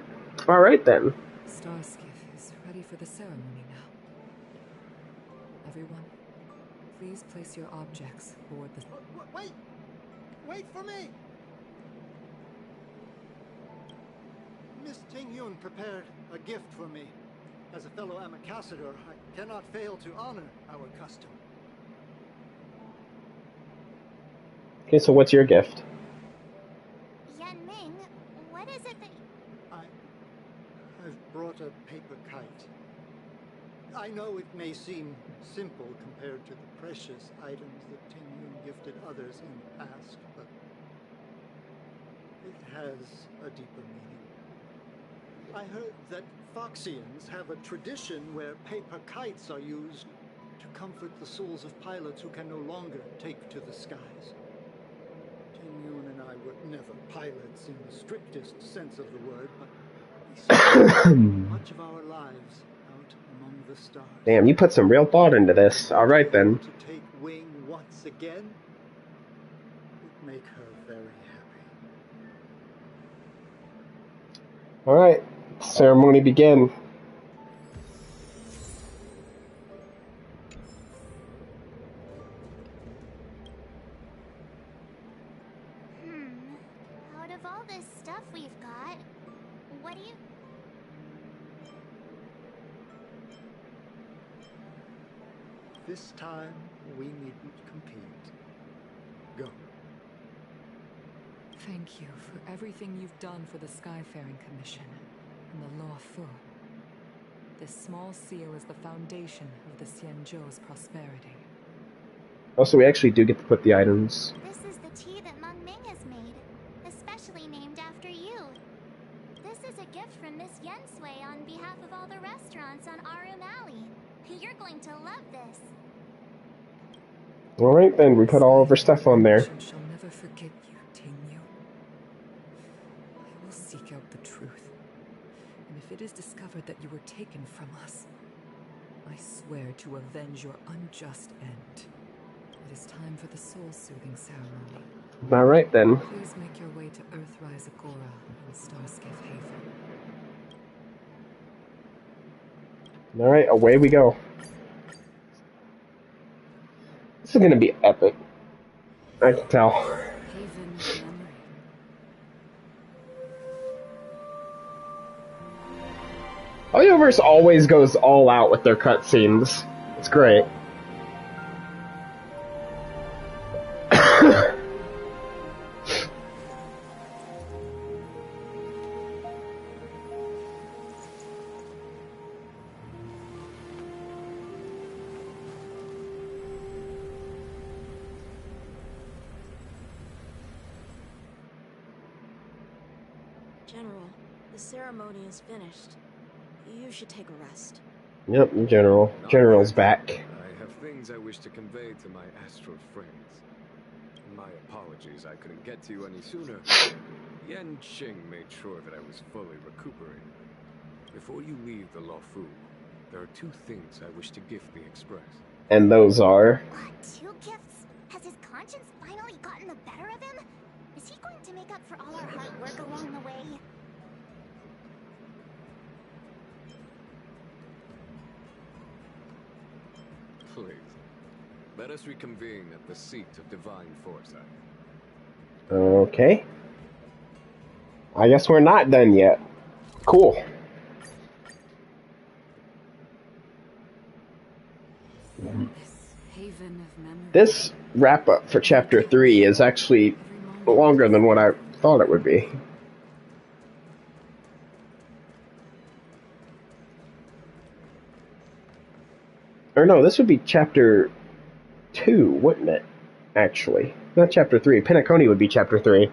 Alright then. Starskiff is ready for the ceremony now. Everyone, please place your objects aboard the... Wait! Wait for me! Miss Tingyun prepared a gift for me. As a fellow ambassador, I cannot fail to honor our custom. Okay, so what's your gift? Yanming, what is it that... I've brought a paper kite. I know it may seem simple compared to the precious items that Tingyun gifted others in the past, but it has a deeper meaning. I heard that Foxians have a tradition where paper kites are used to comfort the souls of pilots who can no longer take to the skies. Tingyun and I were never pilots in the strictest sense of the word, but we spent much of our lives out among the stars. Damn, you put some real thought into this. Alright then. To take wing once again would make her very happy. Alright, ceremony begin. Out of all this stuff we've got, what do you... This time, we needn't compete. Go. Thank you for everything you've done for the Skyfaring Commission and the Law Fu. This small seal is the foundation of the Xianzhou's prosperity. Also, we actually do get to put the items. This is the tea that Meng Ming has made, especially named after you. This is a gift from Miss Yensui on behalf of all the restaurants on Arum Alley. You're going to love this. Alright then, we put all of our stuff on there. I shall never forget you, Tingyu. I will seek out the truth. And if it is discovered that you were taken from us, I swear to avenge your unjust end. It is time for the soul-soothing ceremony. Alright then. Please make your way to Earthrise Agora and Starskiff Haven. Alright, away we go. This is gonna be epic. I can tell. Haven memory. Audioverse always goes all out with their cutscenes. It's great. General, the ceremony is finished. You should take a rest. Yep, General's back. I have things I wish to convey to my astral friends. My apologies I couldn't get to you any sooner. Yan Qing made sure that I was fully recuperated. Before you leave the Luofu, there are two things I wish to gift the Express. And those are... Two gifts? Has his conscience finally gotten the better of him? Is he going to make up for all our hard work along the way? Please, let us reconvene at the seat of divine foresight. Okay. I guess we're not done yet. Cool. This wrap-up for Chapter 3 is actually longer than what I thought it would be. Or no, this would be Chapter 2, wouldn't it? Actually. Not Chapter 3. Penacony would be Chapter 3.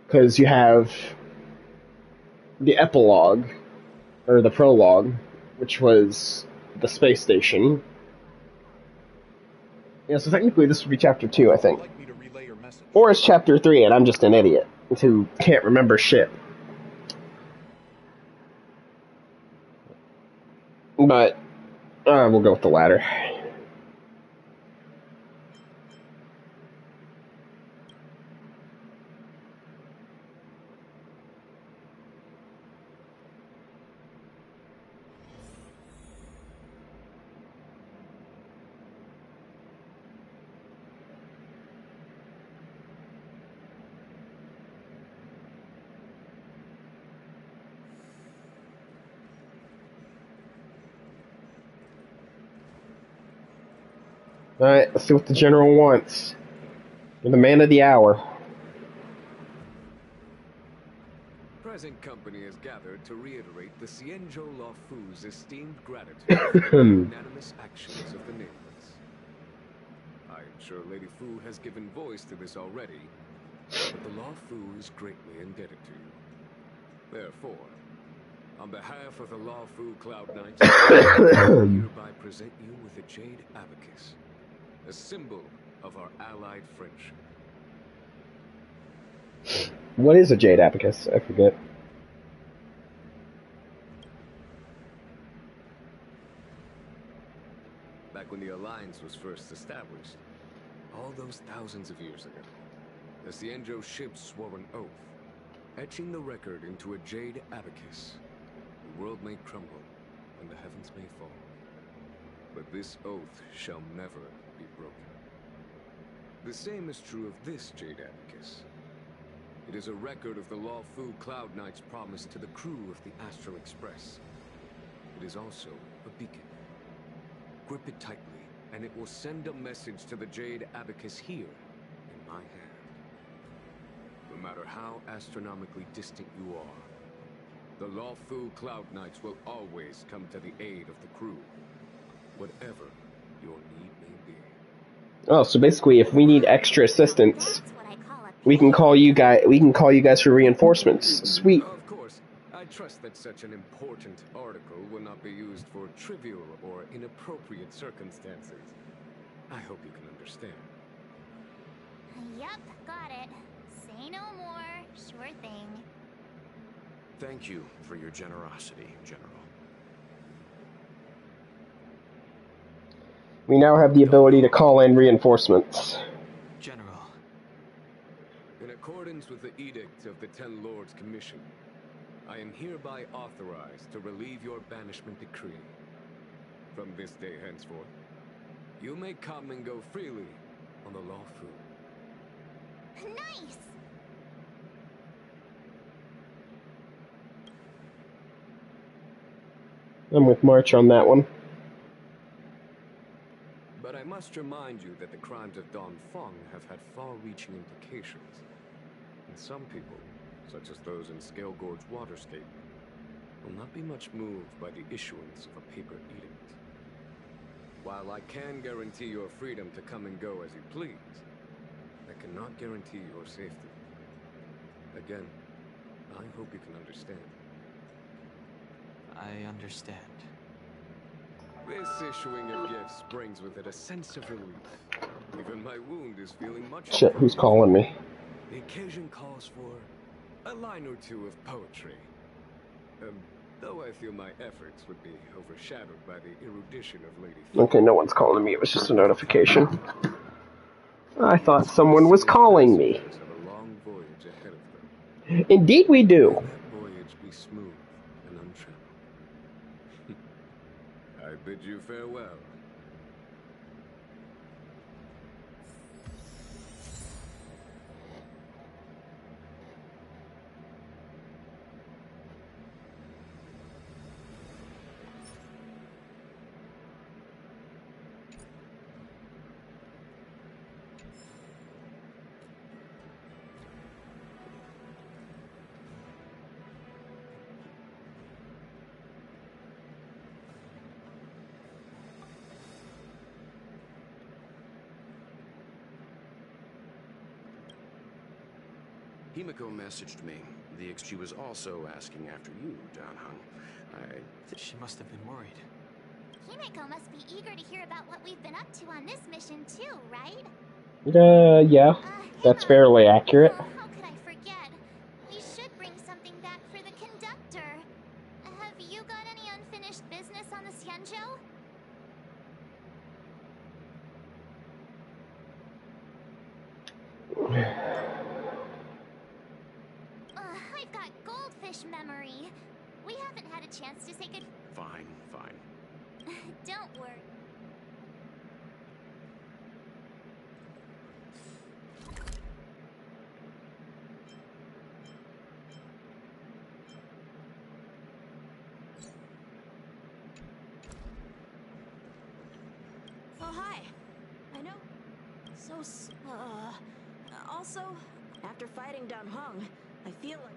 Because you have the epilogue, or the prologue, which was the space station. Yeah, so technically this would be Chapter 2, I think. Or it's Chapter 3 and I'm just an idiot who can't remember shit. But we'll go with the latter. Alright, let's see what the general wants. You're the man of the hour. Present company is gathered to reiterate the Xianzhou Luofu's esteemed gratitude for the magnanimous actions of the nameless. I am sure Lady Fu has given voice to this already, but the Luofu is greatly indebted to you. Therefore, on behalf of the Luofu Cloud Knights, I hereby present you with a jade abacus, a symbol of our allied friendship. What is a jade abacus? I forget. Back when the Alliance was first established, all those thousands of years ago, the Xianzhou ships swore an oath, etching the record into a jade abacus. The world may crumble, and the heavens may fall, but this oath shall never be broken. The same is true of this jade abacus. It is a record of the Luofu Cloud Knight's promise to the crew of the Astral Express. It is also a beacon. Grip it tightly, and it will send a message to the jade abacus here, in my hand. No matter how astronomically distant you are, the Luofu Cloud Knights will always come to the aid of the crew, whatever your need may be. Oh, so basically, if we need extra assistance, we can call you guys. We can call you guys for reinforcements. Sweet. Of course, I trust that such an important article will not be used for trivial or inappropriate circumstances. I hope you can understand. Yep, got it. Say no more. Sure thing. Thank you for your generosity, General. We now have the ability to call in reinforcements. General. In accordance with the edict of the Ten Lords Commission, I am hereby authorized to relieve your banishment decree. From this day henceforth, you may come and go freely on the Luofu. Nice! I'm with March on that one. But I must remind you that the crimes of Dongfeng have had far-reaching implications. And some people, such as those in Scale Gorge Waterscape, will not be much moved by the issuance of a paper edict. While I can guarantee your freedom to come and go as you please, I cannot guarantee your safety. Again, I hope you can understand. I understand. This issuing of gifts brings with it a sense of relief. Even my wound is feeling much... Shit, who's calling me? The occasion calls for a line or two of poetry. Though I feel my efforts would be overshadowed by the erudition of Lady Fu. Okay, no one's calling me. It was just a notification. I thought someone was calling me. Have a long voyage ahead of them. Indeed we do. May that voyage be smooth and untrammeled. I bid you farewell. Himiko messaged me. She was also asking after you, Danheng. She must have been worried. Himiko must be eager to hear about what we've been up to on this mission too, right? Yeah. That's fairly accurate. Oh, how could I forget? We should bring something back for the conductor. Have you got any unfinished business on on the Xianzhou? I've got goldfish memory. We haven't had a chance to say good. Fine, fine. Don't worry. Oh, hi. I know. Also, after fighting Dan Heng, I feel like...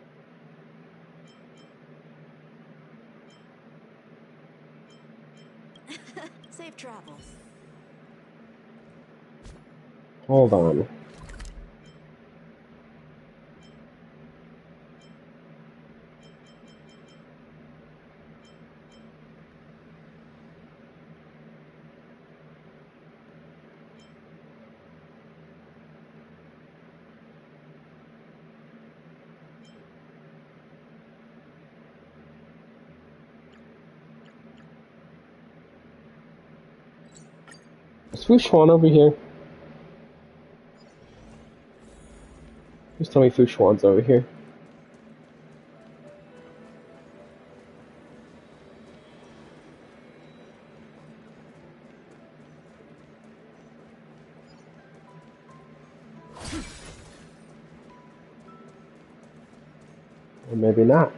Safe travels. Hold on. Is Fu Xuan over here? Just tell me Fu Xuan's over here. Or maybe not.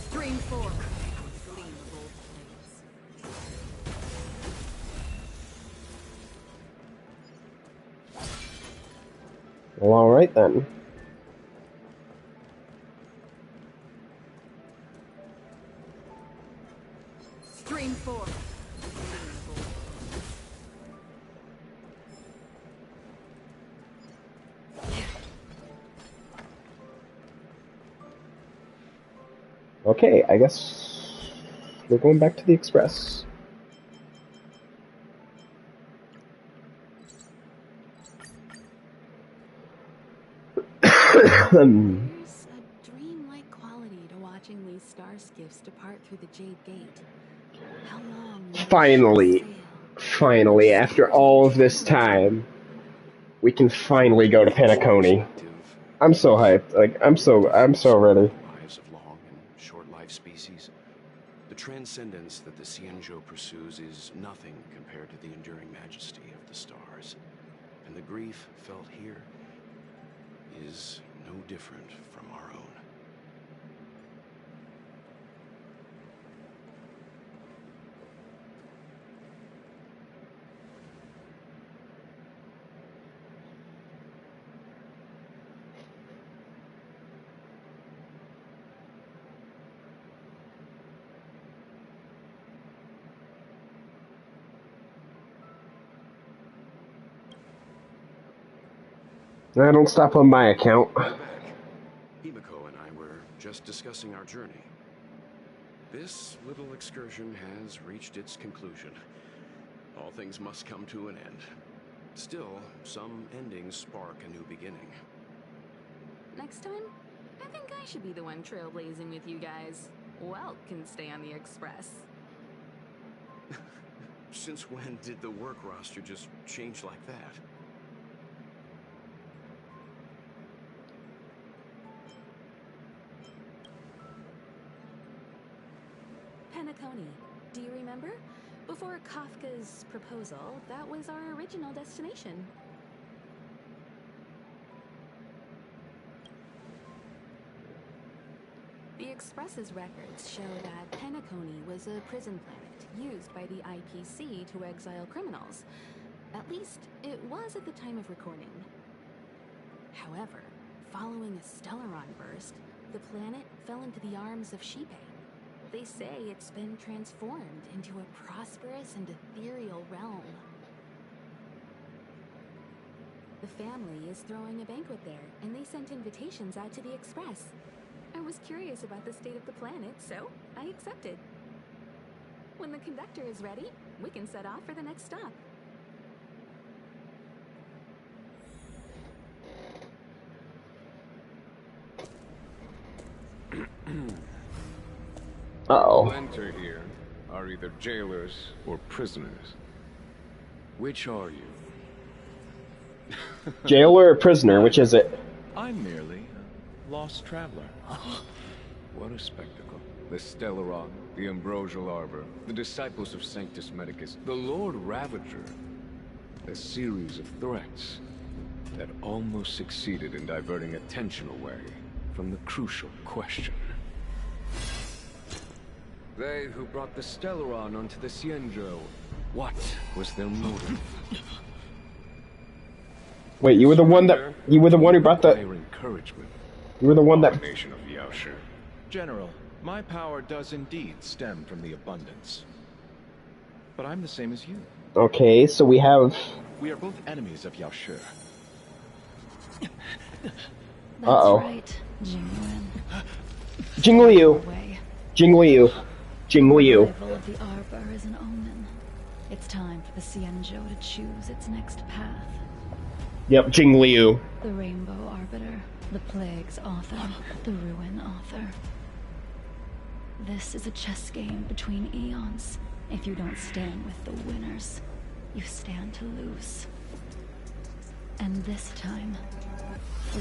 Stream 4. Well, alright then. Stream 4. Okay, I guess we're going back to the Express. There's a dreamlike quality to watching these star skiffs depart through the Jade Gate. How long will Finally, finally, after all of this time, we can finally go to Penacony. I'm so hyped. Like, I'm so ready. Lives of long and short-lived species. The transcendence that the Xianzhou pursues is nothing compared to the enduring majesty of the stars. And the grief felt here is no different from our own. I don't stop on my account. We're back. Himiko and I were just discussing our journey. This little excursion has reached its conclusion. All things must come to an end. Still, some endings spark a new beginning. Next time, I think I should be the one trailblazing with you guys. Welt can stay on the Express. Since when did the work roster just change like that? Penacony, do you remember? Before Kafka's proposal, that was our original destination. The Express's records show that Penacony was a prison planet used by the IPC to exile criminals. At least, it was at the time of recording. However, following a Stellaron burst, the planet fell into the arms of Shipe. They say it's been transformed into a prosperous and ethereal realm. The family is throwing a banquet there, and they sent invitations out to the Express. I was curious about the state of the planet, so I accepted. When the conductor is ready, we can set off for the next stop. Uh-oh. Who enter here are either jailers or prisoners. Which are you? Jailer or prisoner, which is it? I'm merely a lost traveler. What a spectacle. The Stellaron, the Ambrosial Arbor, the Disciples of Sanctus Medicus, the Lord Ravager. A series of threats that almost succeeded in diverting attention away from the crucial question. They who brought the Stellaron onto the Cienjo, what was their motive? Wait, you were the one who brought the... encouragement. You were the one that... Nation of Yaoshi. General, my power does indeed stem from the abundance. But I'm the same as you. Okay, so we have... We are both enemies of Yaoshi. Uh-oh. Right, Jinglin. Jingliu. Jingliu. Jingliu. The arrival of the Arbor is an omen. It's time for the Cienjo to choose its next path. Yep, Jingliu. The Rainbow Arbiter, the Plague's author, the Ruin author. This is a chess game between eons. If you don't stand with the winners, you stand to lose. And this time,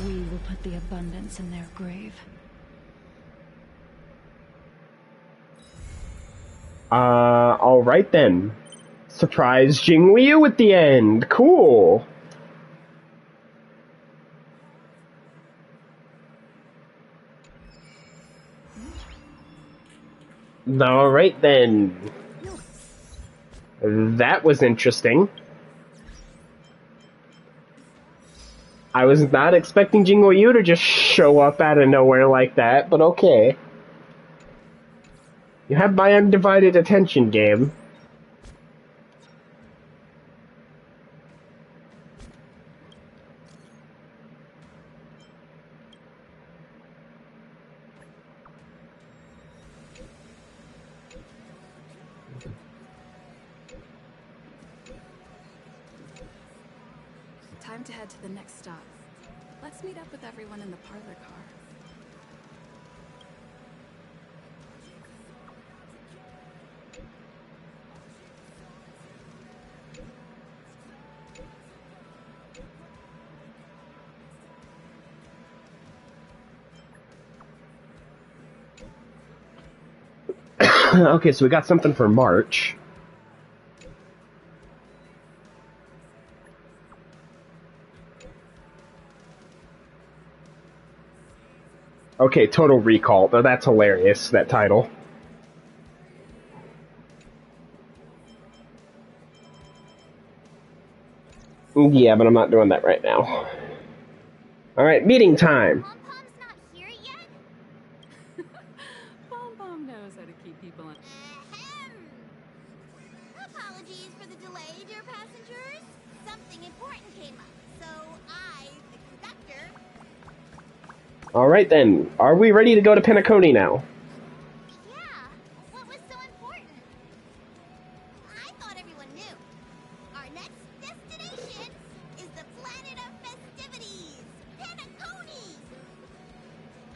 we will put the abundance in their grave. Alright then. Surprise Jingliu at the end. Cool. Alright then. That was interesting. I was not expecting Jingliu to just show up out of nowhere like that, but okay. You have my undivided attention, game. Time to head to the next stop. Let's meet up with everyone in the parlor car. Okay, so we got something for March. Okay, Total Recall. Now that's hilarious, that title. Yeah, but I'm not doing that right now. Alright, meeting time. Pom-Pom's not here yet? Pom-Pom knows how to keep people in. Ahem. Apologies for the delay, dear passengers. Something important came up, so I, the conductor... Alright then, are we ready to go to Penacony now? Yeah, what was so important? I thought everyone knew. Our next destination is the planet of festivities, Penacony!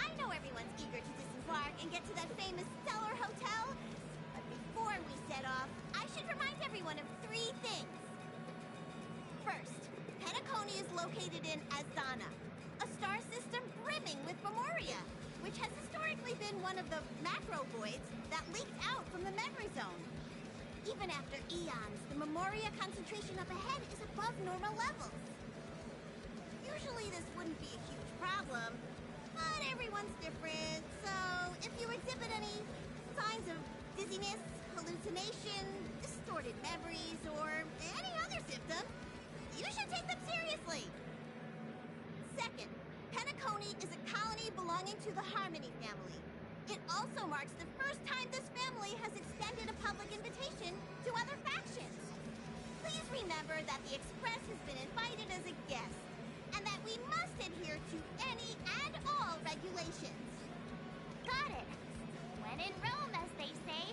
I know everyone's eager to disembark and get to that famous Stellar Hotel, but before we set off, I should remind everyone of 3 things. First, Penacony is located in Azana, a star system brimming with Memoria, which has historically been one of the macro voids that leaked out from the memory zone. Even after eons, the Memoria concentration up ahead is above normal levels. Usually this wouldn't be a huge problem, but everyone's different, so if you exhibit any signs of dizziness, hallucination, distorted memories, or any other symptom, you should take them seriously. Second, Penacony is a colony belonging to the Harmony family. It also marks the first time this family has extended a public invitation to other factions. Please remember that the Express has been invited as a guest, and that we must adhere to any and all regulations. Got it. When in Rome, as they say.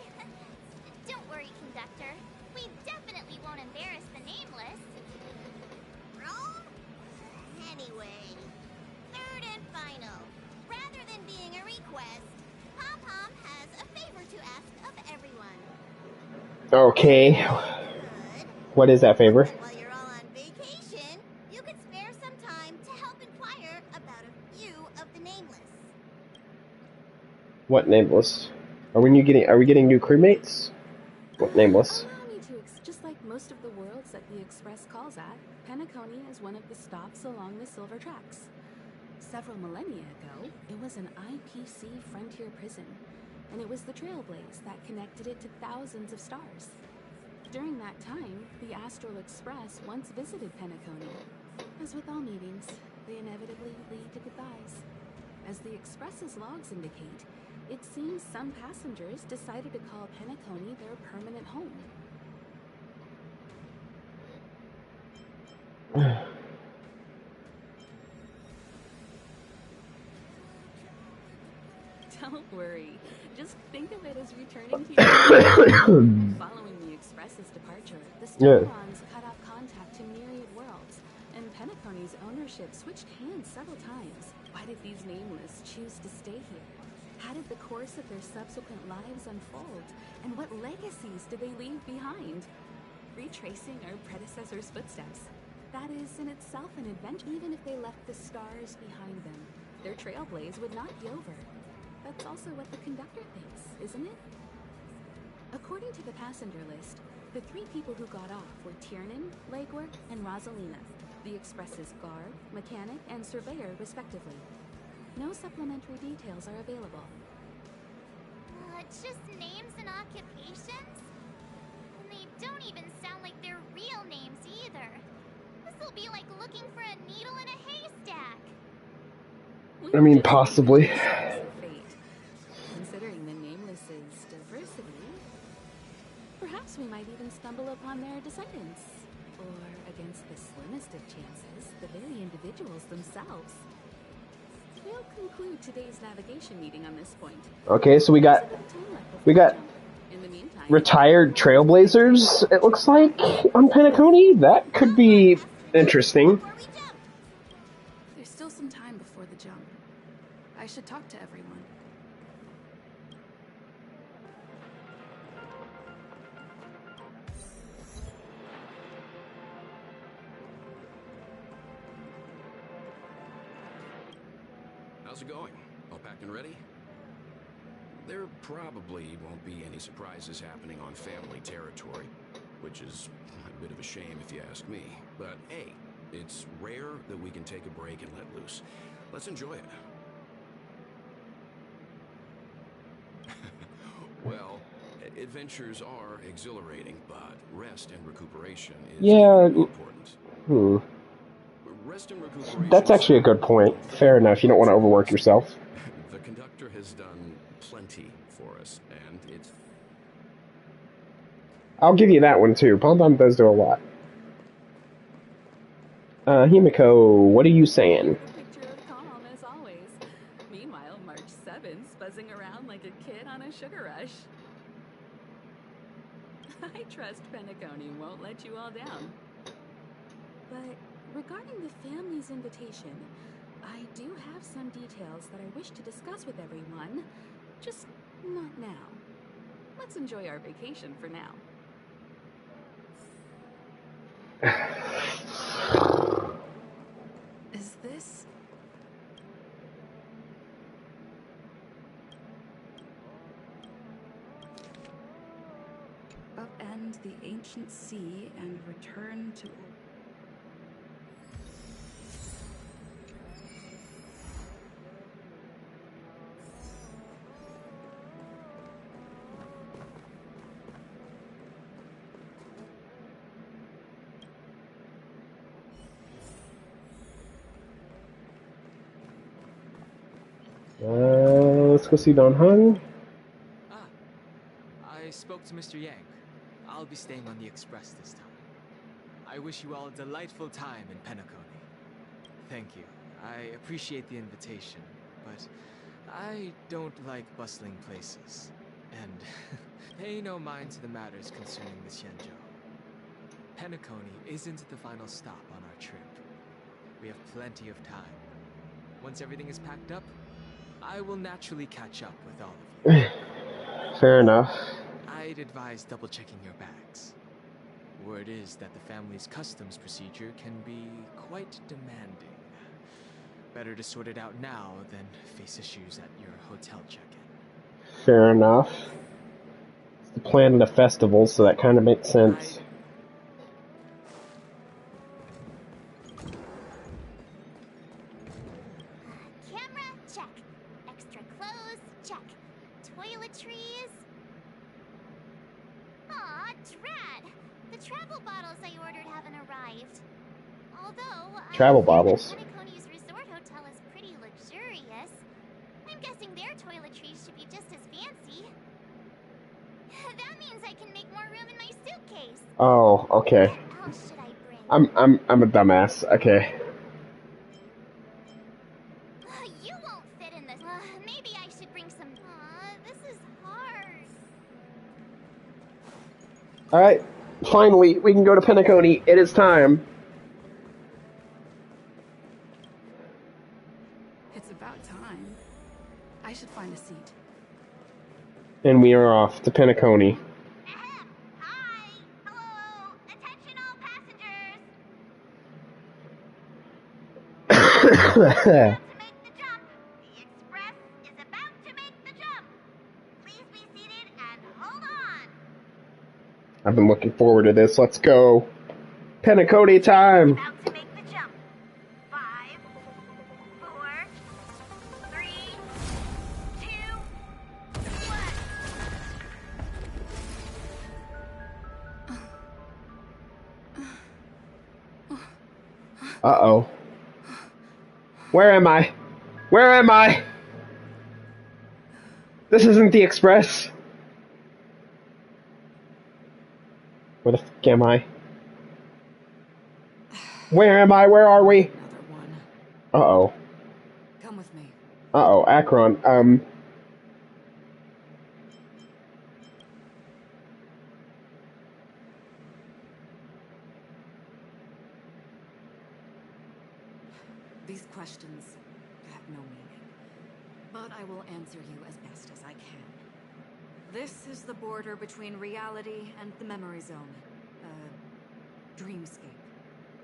Don't worry, conductor. We definitely won't embarrass the nameless. Rome? Anyway, third and final. Rather than being a request, Pom-Pom has a favor to ask of everyone. Okay. What is that favor? While you're all on vacation, you could spare some time to help inquire about a few of the nameless. What nameless? Are we getting new crewmates? What nameless? Allow me to, just like most of the worlds that the Express calls at, Penacony is one of the stops along the Silver Tracks. Several millennia ago, it was an IPC frontier prison, and it was the Trailblaze that connected it to thousands of stars. During that time, the Astral Express once visited Penacony. As with all meetings, they inevitably lead to goodbyes. As the Express's logs indicate, it seems some passengers decided to call Penacony their permanent home. Don't worry. Just think of it as returning to your Following the Express's departure, the Stormons cut off contact to myriad worlds, and Penacony's ownership switched hands several times. Why did these nameless choose to stay here? How did the course of their subsequent lives unfold? And what legacies did they leave behind? Retracing our predecessors' footsteps. That is in itself an adventure. Even if they left the stars behind them, their trailblaze would not be over. That's also what the conductor thinks, isn't it? According to the passenger list, the 3 people who got off were Tiernan, Legwork, and Rosalina, the Express's guard, mechanic, and surveyor, respectively. No supplementary details are available. Just names and occupations? And they don't even sound like their real names either. This'll be like looking for a needle in a haystack. I mean, possibly. Considering the Nameless's diversity, perhaps we might even stumble upon their descendants. Or, against the slimmest of chances, the very individuals themselves. We'll conclude today's navigation meeting on this point. Okay, so we got retired trailblazers, it looks like, on Penacony. That could be interesting. There's still some time before the jump. I should talk to everyone. How's it going? All packed and ready? There probably won't be any surprises happening on family territory, which is a bit of a shame if you ask me. But hey, it's rare that we can take a break and let loose. Let's enjoy it. Well, adventures are exhilarating, but rest and recuperation is important. Rest and recuperation. That's actually a good point. Fair enough. You don't want to overwork yourself. The conductor has done plenty for us, and it's... I'll give you that one, too. Pom-Pom does do a lot. Himiko, what are you saying? Picture of calm, as always. Meanwhile, March 7th's buzzing around like a kid on a sugar rush. I trust Penacony won't let you all down. But regarding the family's invitation, I do have some details that I wish to discuss with everyone. Just not now. Let's enjoy our vacation for now. Is this... upend the ancient sea and return to... Let's go see Don Hung. I spoke to Mr. Yang. I'll be staying on the Express this time. I wish you all a delightful time in Penacony. Thank you. I appreciate the invitation, but I don't like bustling places. And pay no mind to the matters concerning the Xianzhou. Penacony isn't the final stop on our trip. We have plenty of time. Once everything is packed up, I will naturally catch up with all of you. Fair enough. I'd advise double-checking your bags. Word is that the family's customs procedure can be quite demanding. Better to sort it out now than face issues at your hotel check-in. Fair enough. It's the plan of the festival, so that kind of makes sense. Camera, check. Extra clothes, check. Toiletries. Aw, Drad! The travel bottles I ordered haven't arrived. Although, Travel bottles. Penacony's resort hotel is pretty luxurious. I'm guessing their toiletries should be just as fancy. That means I can make more room in my suitcase. Oh, okay. What else should I bring? I'm a dumbass. Okay. You won't fit in this. Maybe I should bring some. This is hard. Alright. Finally, we can go to Penacony. It is time. It's about time. I should find a seat. And we are off to Penacony. Hi. Hello. Attention all passengers. To make the jump. The express is about to make the jump. Please be seated and hold on. I've been looking forward to this. Let's go. Penacony time. About to make the jump. 5, 4, 3, 2, 1. Uh-oh. Where am I? Where am I? This isn't the express. Where the f*** am I? Where am I? Where are we? Another one. Uh-oh. Come with me. Uh-oh, Akron. These questions have no meaning, but I will answer you as best as I can. This is the border between reality and the memory zone. Dreamscape.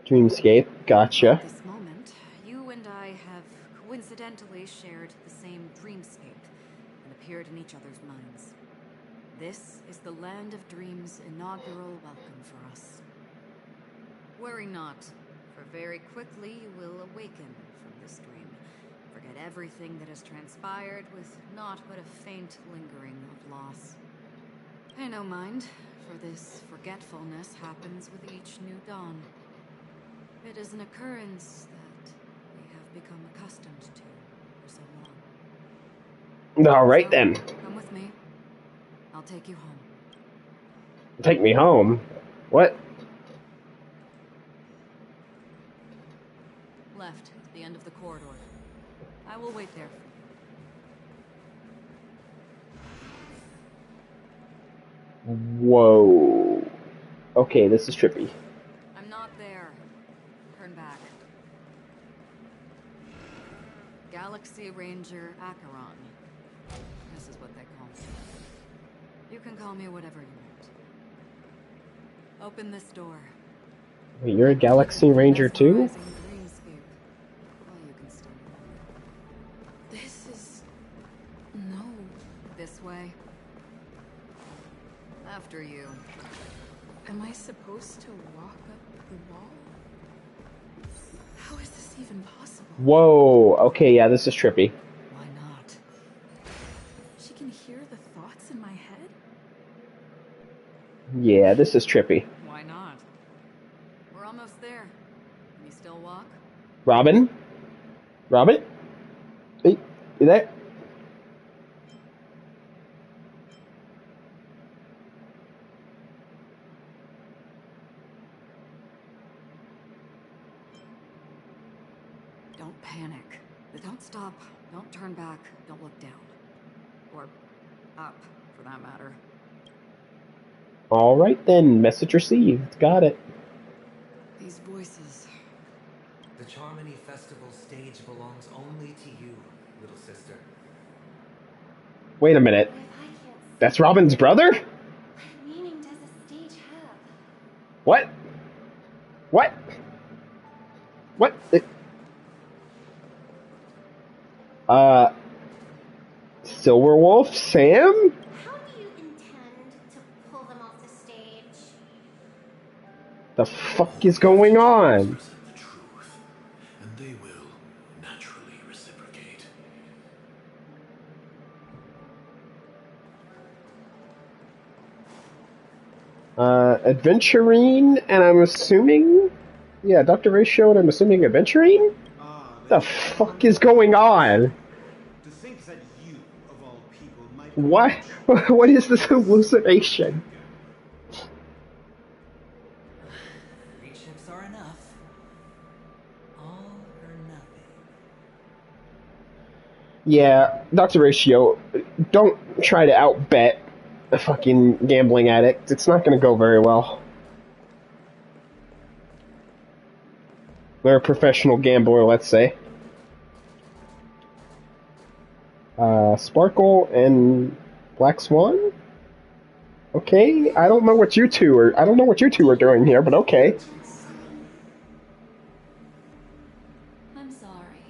Dreamscape. Gotcha. At this moment, you and I have coincidentally shared the same dreamscape and appeared in each other's minds. This is the Land of Dreams' inaugural welcome for us. Worry not, for very quickly you will awaken from this dream. Forget everything that has transpired with naught but a faint lingering of loss. Pay no mind, for this forgetfulness happens with each new dawn. It is an occurrence that we have become accustomed to for so long. Alright So, then. come with me. I'll take you home. Take me home. What? Left, at the end of the corridor. I will wait there for you. Whoa. Okay, this is trippy. I'm not there. Turn back. Galaxy Ranger Acheron. This is what they call me. You can call me whatever you want. Open this door. Wait, you're a Galaxy Ranger too? This is... No. This way. After you. Am I supposed to walk up the wall? How is this even possible? Whoa. Okay, yeah, this is trippy. Why not? She can hear the thoughts in my head? Yeah, this is trippy. Why not? We're almost there. Can you still walk? Robin? Robin? Hey, you there? Don't panic. Don't stop. Don't turn back. Don't look down. Or up, for that matter. Alright then, message received. Got it. These voices. The Charmony Festival stage belongs only to you, little sister. Wait a minute. That's Robin's brother? What meaning does a stage have? What? What? What? Silverwolf? Sam? How do you intend to pull them off the stage? The fuck is going on? The truth, and they will naturally reciprocate. Adventurine, and I'm assuming... Yeah, Dr. Ratio, and I'm assuming Adventurine? The fuck is going on? To think that you, of all people, might... What? What is this hallucination? 3 chips are enough. All or nothing. Yeah, Dr. Ratio, don't try to outbet a fucking gambling addict. It's not gonna go very well. They're a professional gambler, let's say. Sparkle and Black Swan? Okay, I don't know what you two are doing here, but okay. I'm sorry.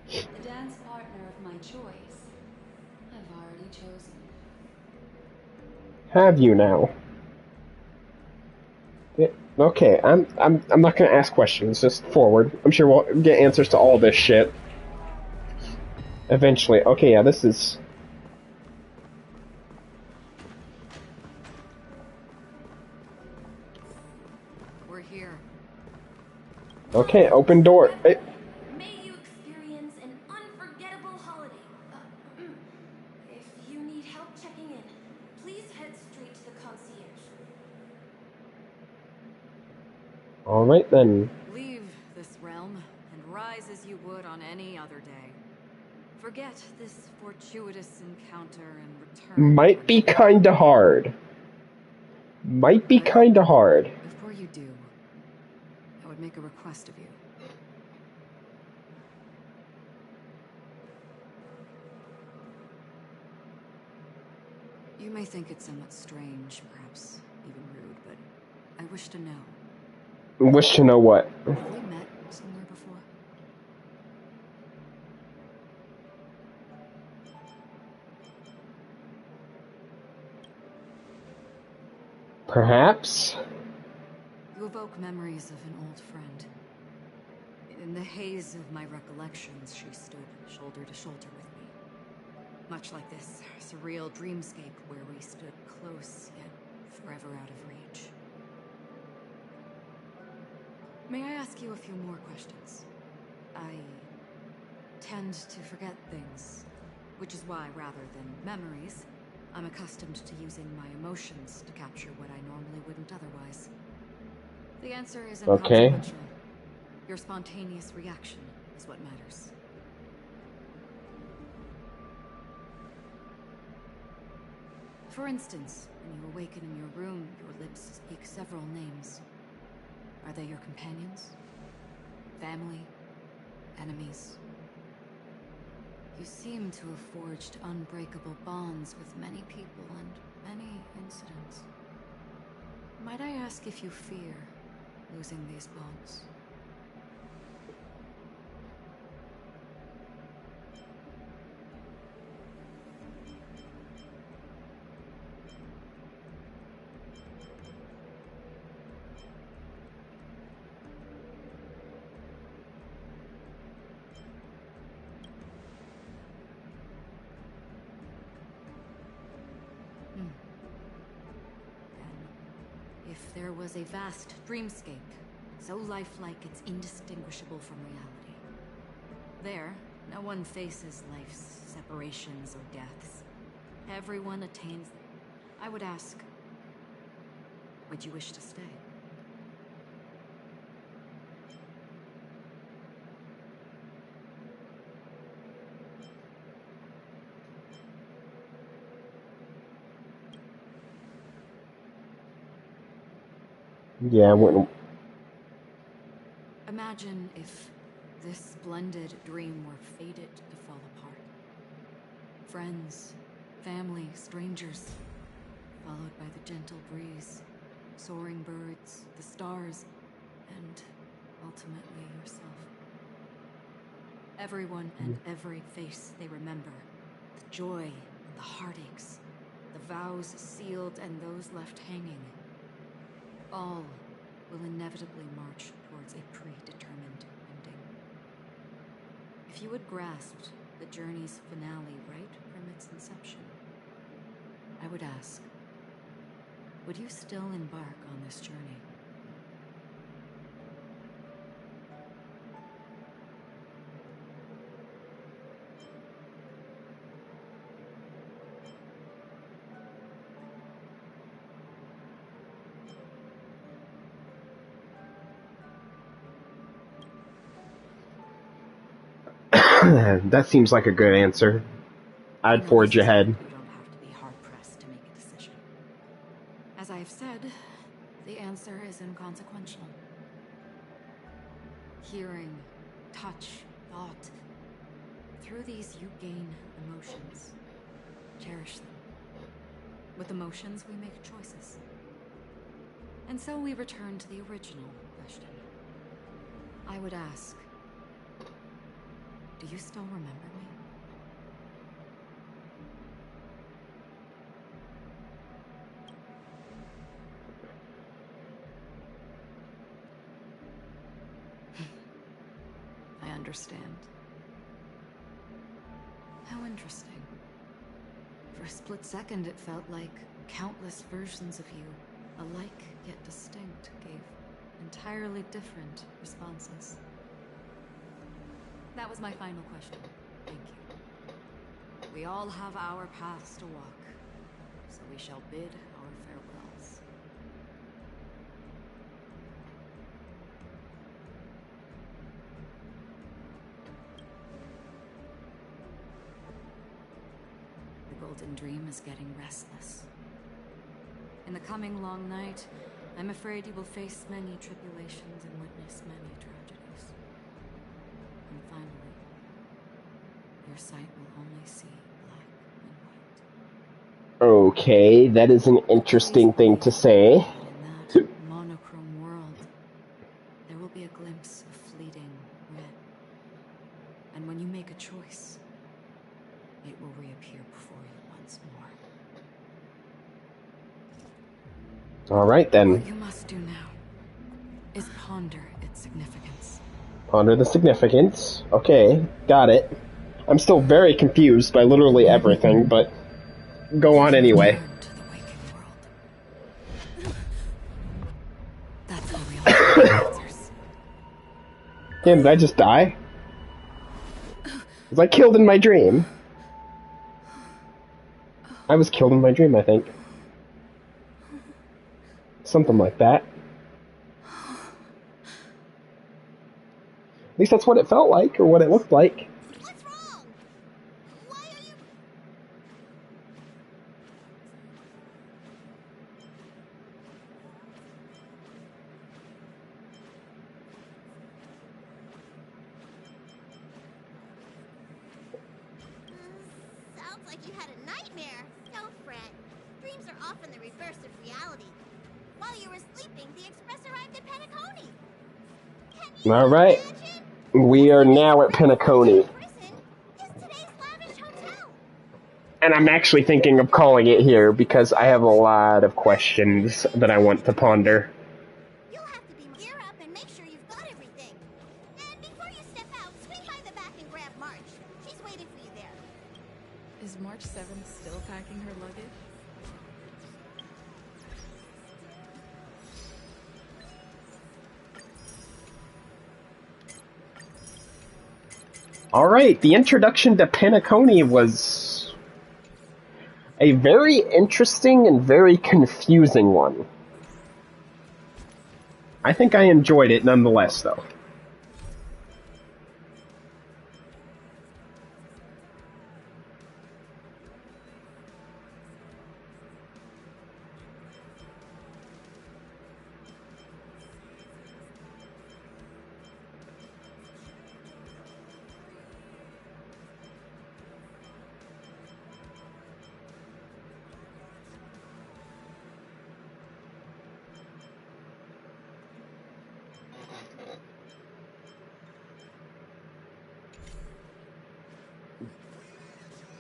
The dance partner of my choice, I've already chosen. Have you now? Okay, I'm not gonna ask questions, just forward. I'm sure we'll get answers to all this shit. Eventually. Okay, yeah, this is... We're here. Okay, open door. May you experience an unforgettable holiday. If you need help checking in, please head straight to the concierge. Alright then. Leave this realm and rise as you would on any other day. Forget this fortuitous encounter and return. Might be kinda hard. Might be kinda hard. Before you do, I would make a request of you. You may think it somewhat strange, perhaps even rude, but I wish to know. Wish to know what? Have we met somewhere before? Perhaps? You evoke memories of an old friend. In the haze of my recollections, she stood shoulder to shoulder with me. Much like this surreal dreamscape where we stood close, yet forever out of reach. May I ask you a few more questions? I tend to forget things, which is why, rather than memories, I'm accustomed to using my emotions to capture what I normally wouldn't otherwise. The answer is inconsequential. Your spontaneous reaction is what matters. For instance, when you awaken in your room, your lips speak several names. Are they your companions? Family? Enemies? You seem to have forged unbreakable bonds with many people and many incidents. Might I ask if you fear losing these bonds? If there was a vast dreamscape, so lifelike it's indistinguishable from reality. There, no one faces life's separations or deaths. Everyone attains... I would ask, would you wish to stay? Yeah, I wouldn't... Imagine if this splendid dream were fated to fall apart. Friends, family, strangers, followed by the gentle breeze, soaring birds, the stars, and ultimately yourself. Everyone and every face they remember, the joy and the heartaches, the vows sealed and those left hanging, all will inevitably march towards a predetermined ending. If you had grasped the journey's finale right from its inception, I would ask, would you still embark on this journey? That seems like a good answer. I'd forge ahead. You don't have to be hard-pressed to make a decision. As I have said, the answer is inconsequential. Hearing, touch, thought. Through these you gain emotions. Cherish them. With emotions we make choices. And so we return to the original question. I would ask, do you still remember me? I understand. How interesting. For a split second, it felt like countless versions of you, alike yet distinct, gave entirely different responses. That was my final question. Thank you. We all have our paths to walk, so we shall bid our farewells. The Golden Dream is getting restless. In the coming long night, I'm afraid you will face many tribulations and witness many tragedies. And finally, your sight will only see black and white. Okay, that is an interesting thing to say. In that monochrome world, there will be a glimpse of fleeting red. And when you make a choice, it will reappear before you once more. Alright then. What you must do now is ponder its significance. Ponder the significance. Okay, got it. I'm still very confused by literally everything, but go on anyway. That's where we all find answers. Damn, did I just die? Was I killed in my dream? I was killed in my dream, I think. Something like that. At least that's what it felt like, or what it looked like. What's wrong? Why are you... Sounds like you had a nightmare. Don't fret. Dreams are often the reverse of reality. While you were sleeping, the express arrived at Penacony. Alright. We are now at Penacony. And I'm actually thinking of calling it here because I have a lot of questions that I want to ponder. You'll have to be gear up and make sure you've got everything. And before you step out, swing by the back and grab March. She's waiting for you there. Is March 7th still packing her luggage? Alright, the introduction to Penacony was a very interesting and very confusing one. I think I enjoyed it nonetheless, though.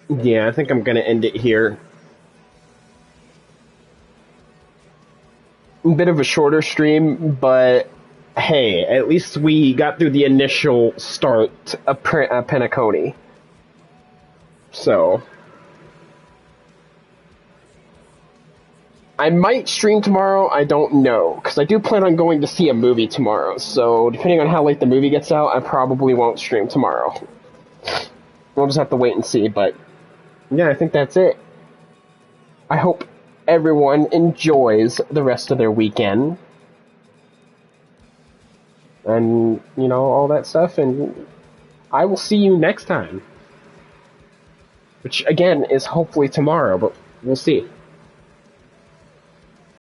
Yeah, I think I'm gonna end it here. A bit of a shorter stream, but hey, at least we got through the initial start of Penacony. So, I might stream tomorrow, I don't know, because I do plan on going to see a movie tomorrow, so depending on how late the movie gets out, I probably won't stream tomorrow. We'll just have to wait and see, but yeah, I think that's it. I hope everyone enjoys the rest of their weekend. And, you know, all that stuff, and I will see you next time. Which, again, is hopefully tomorrow, but we'll see.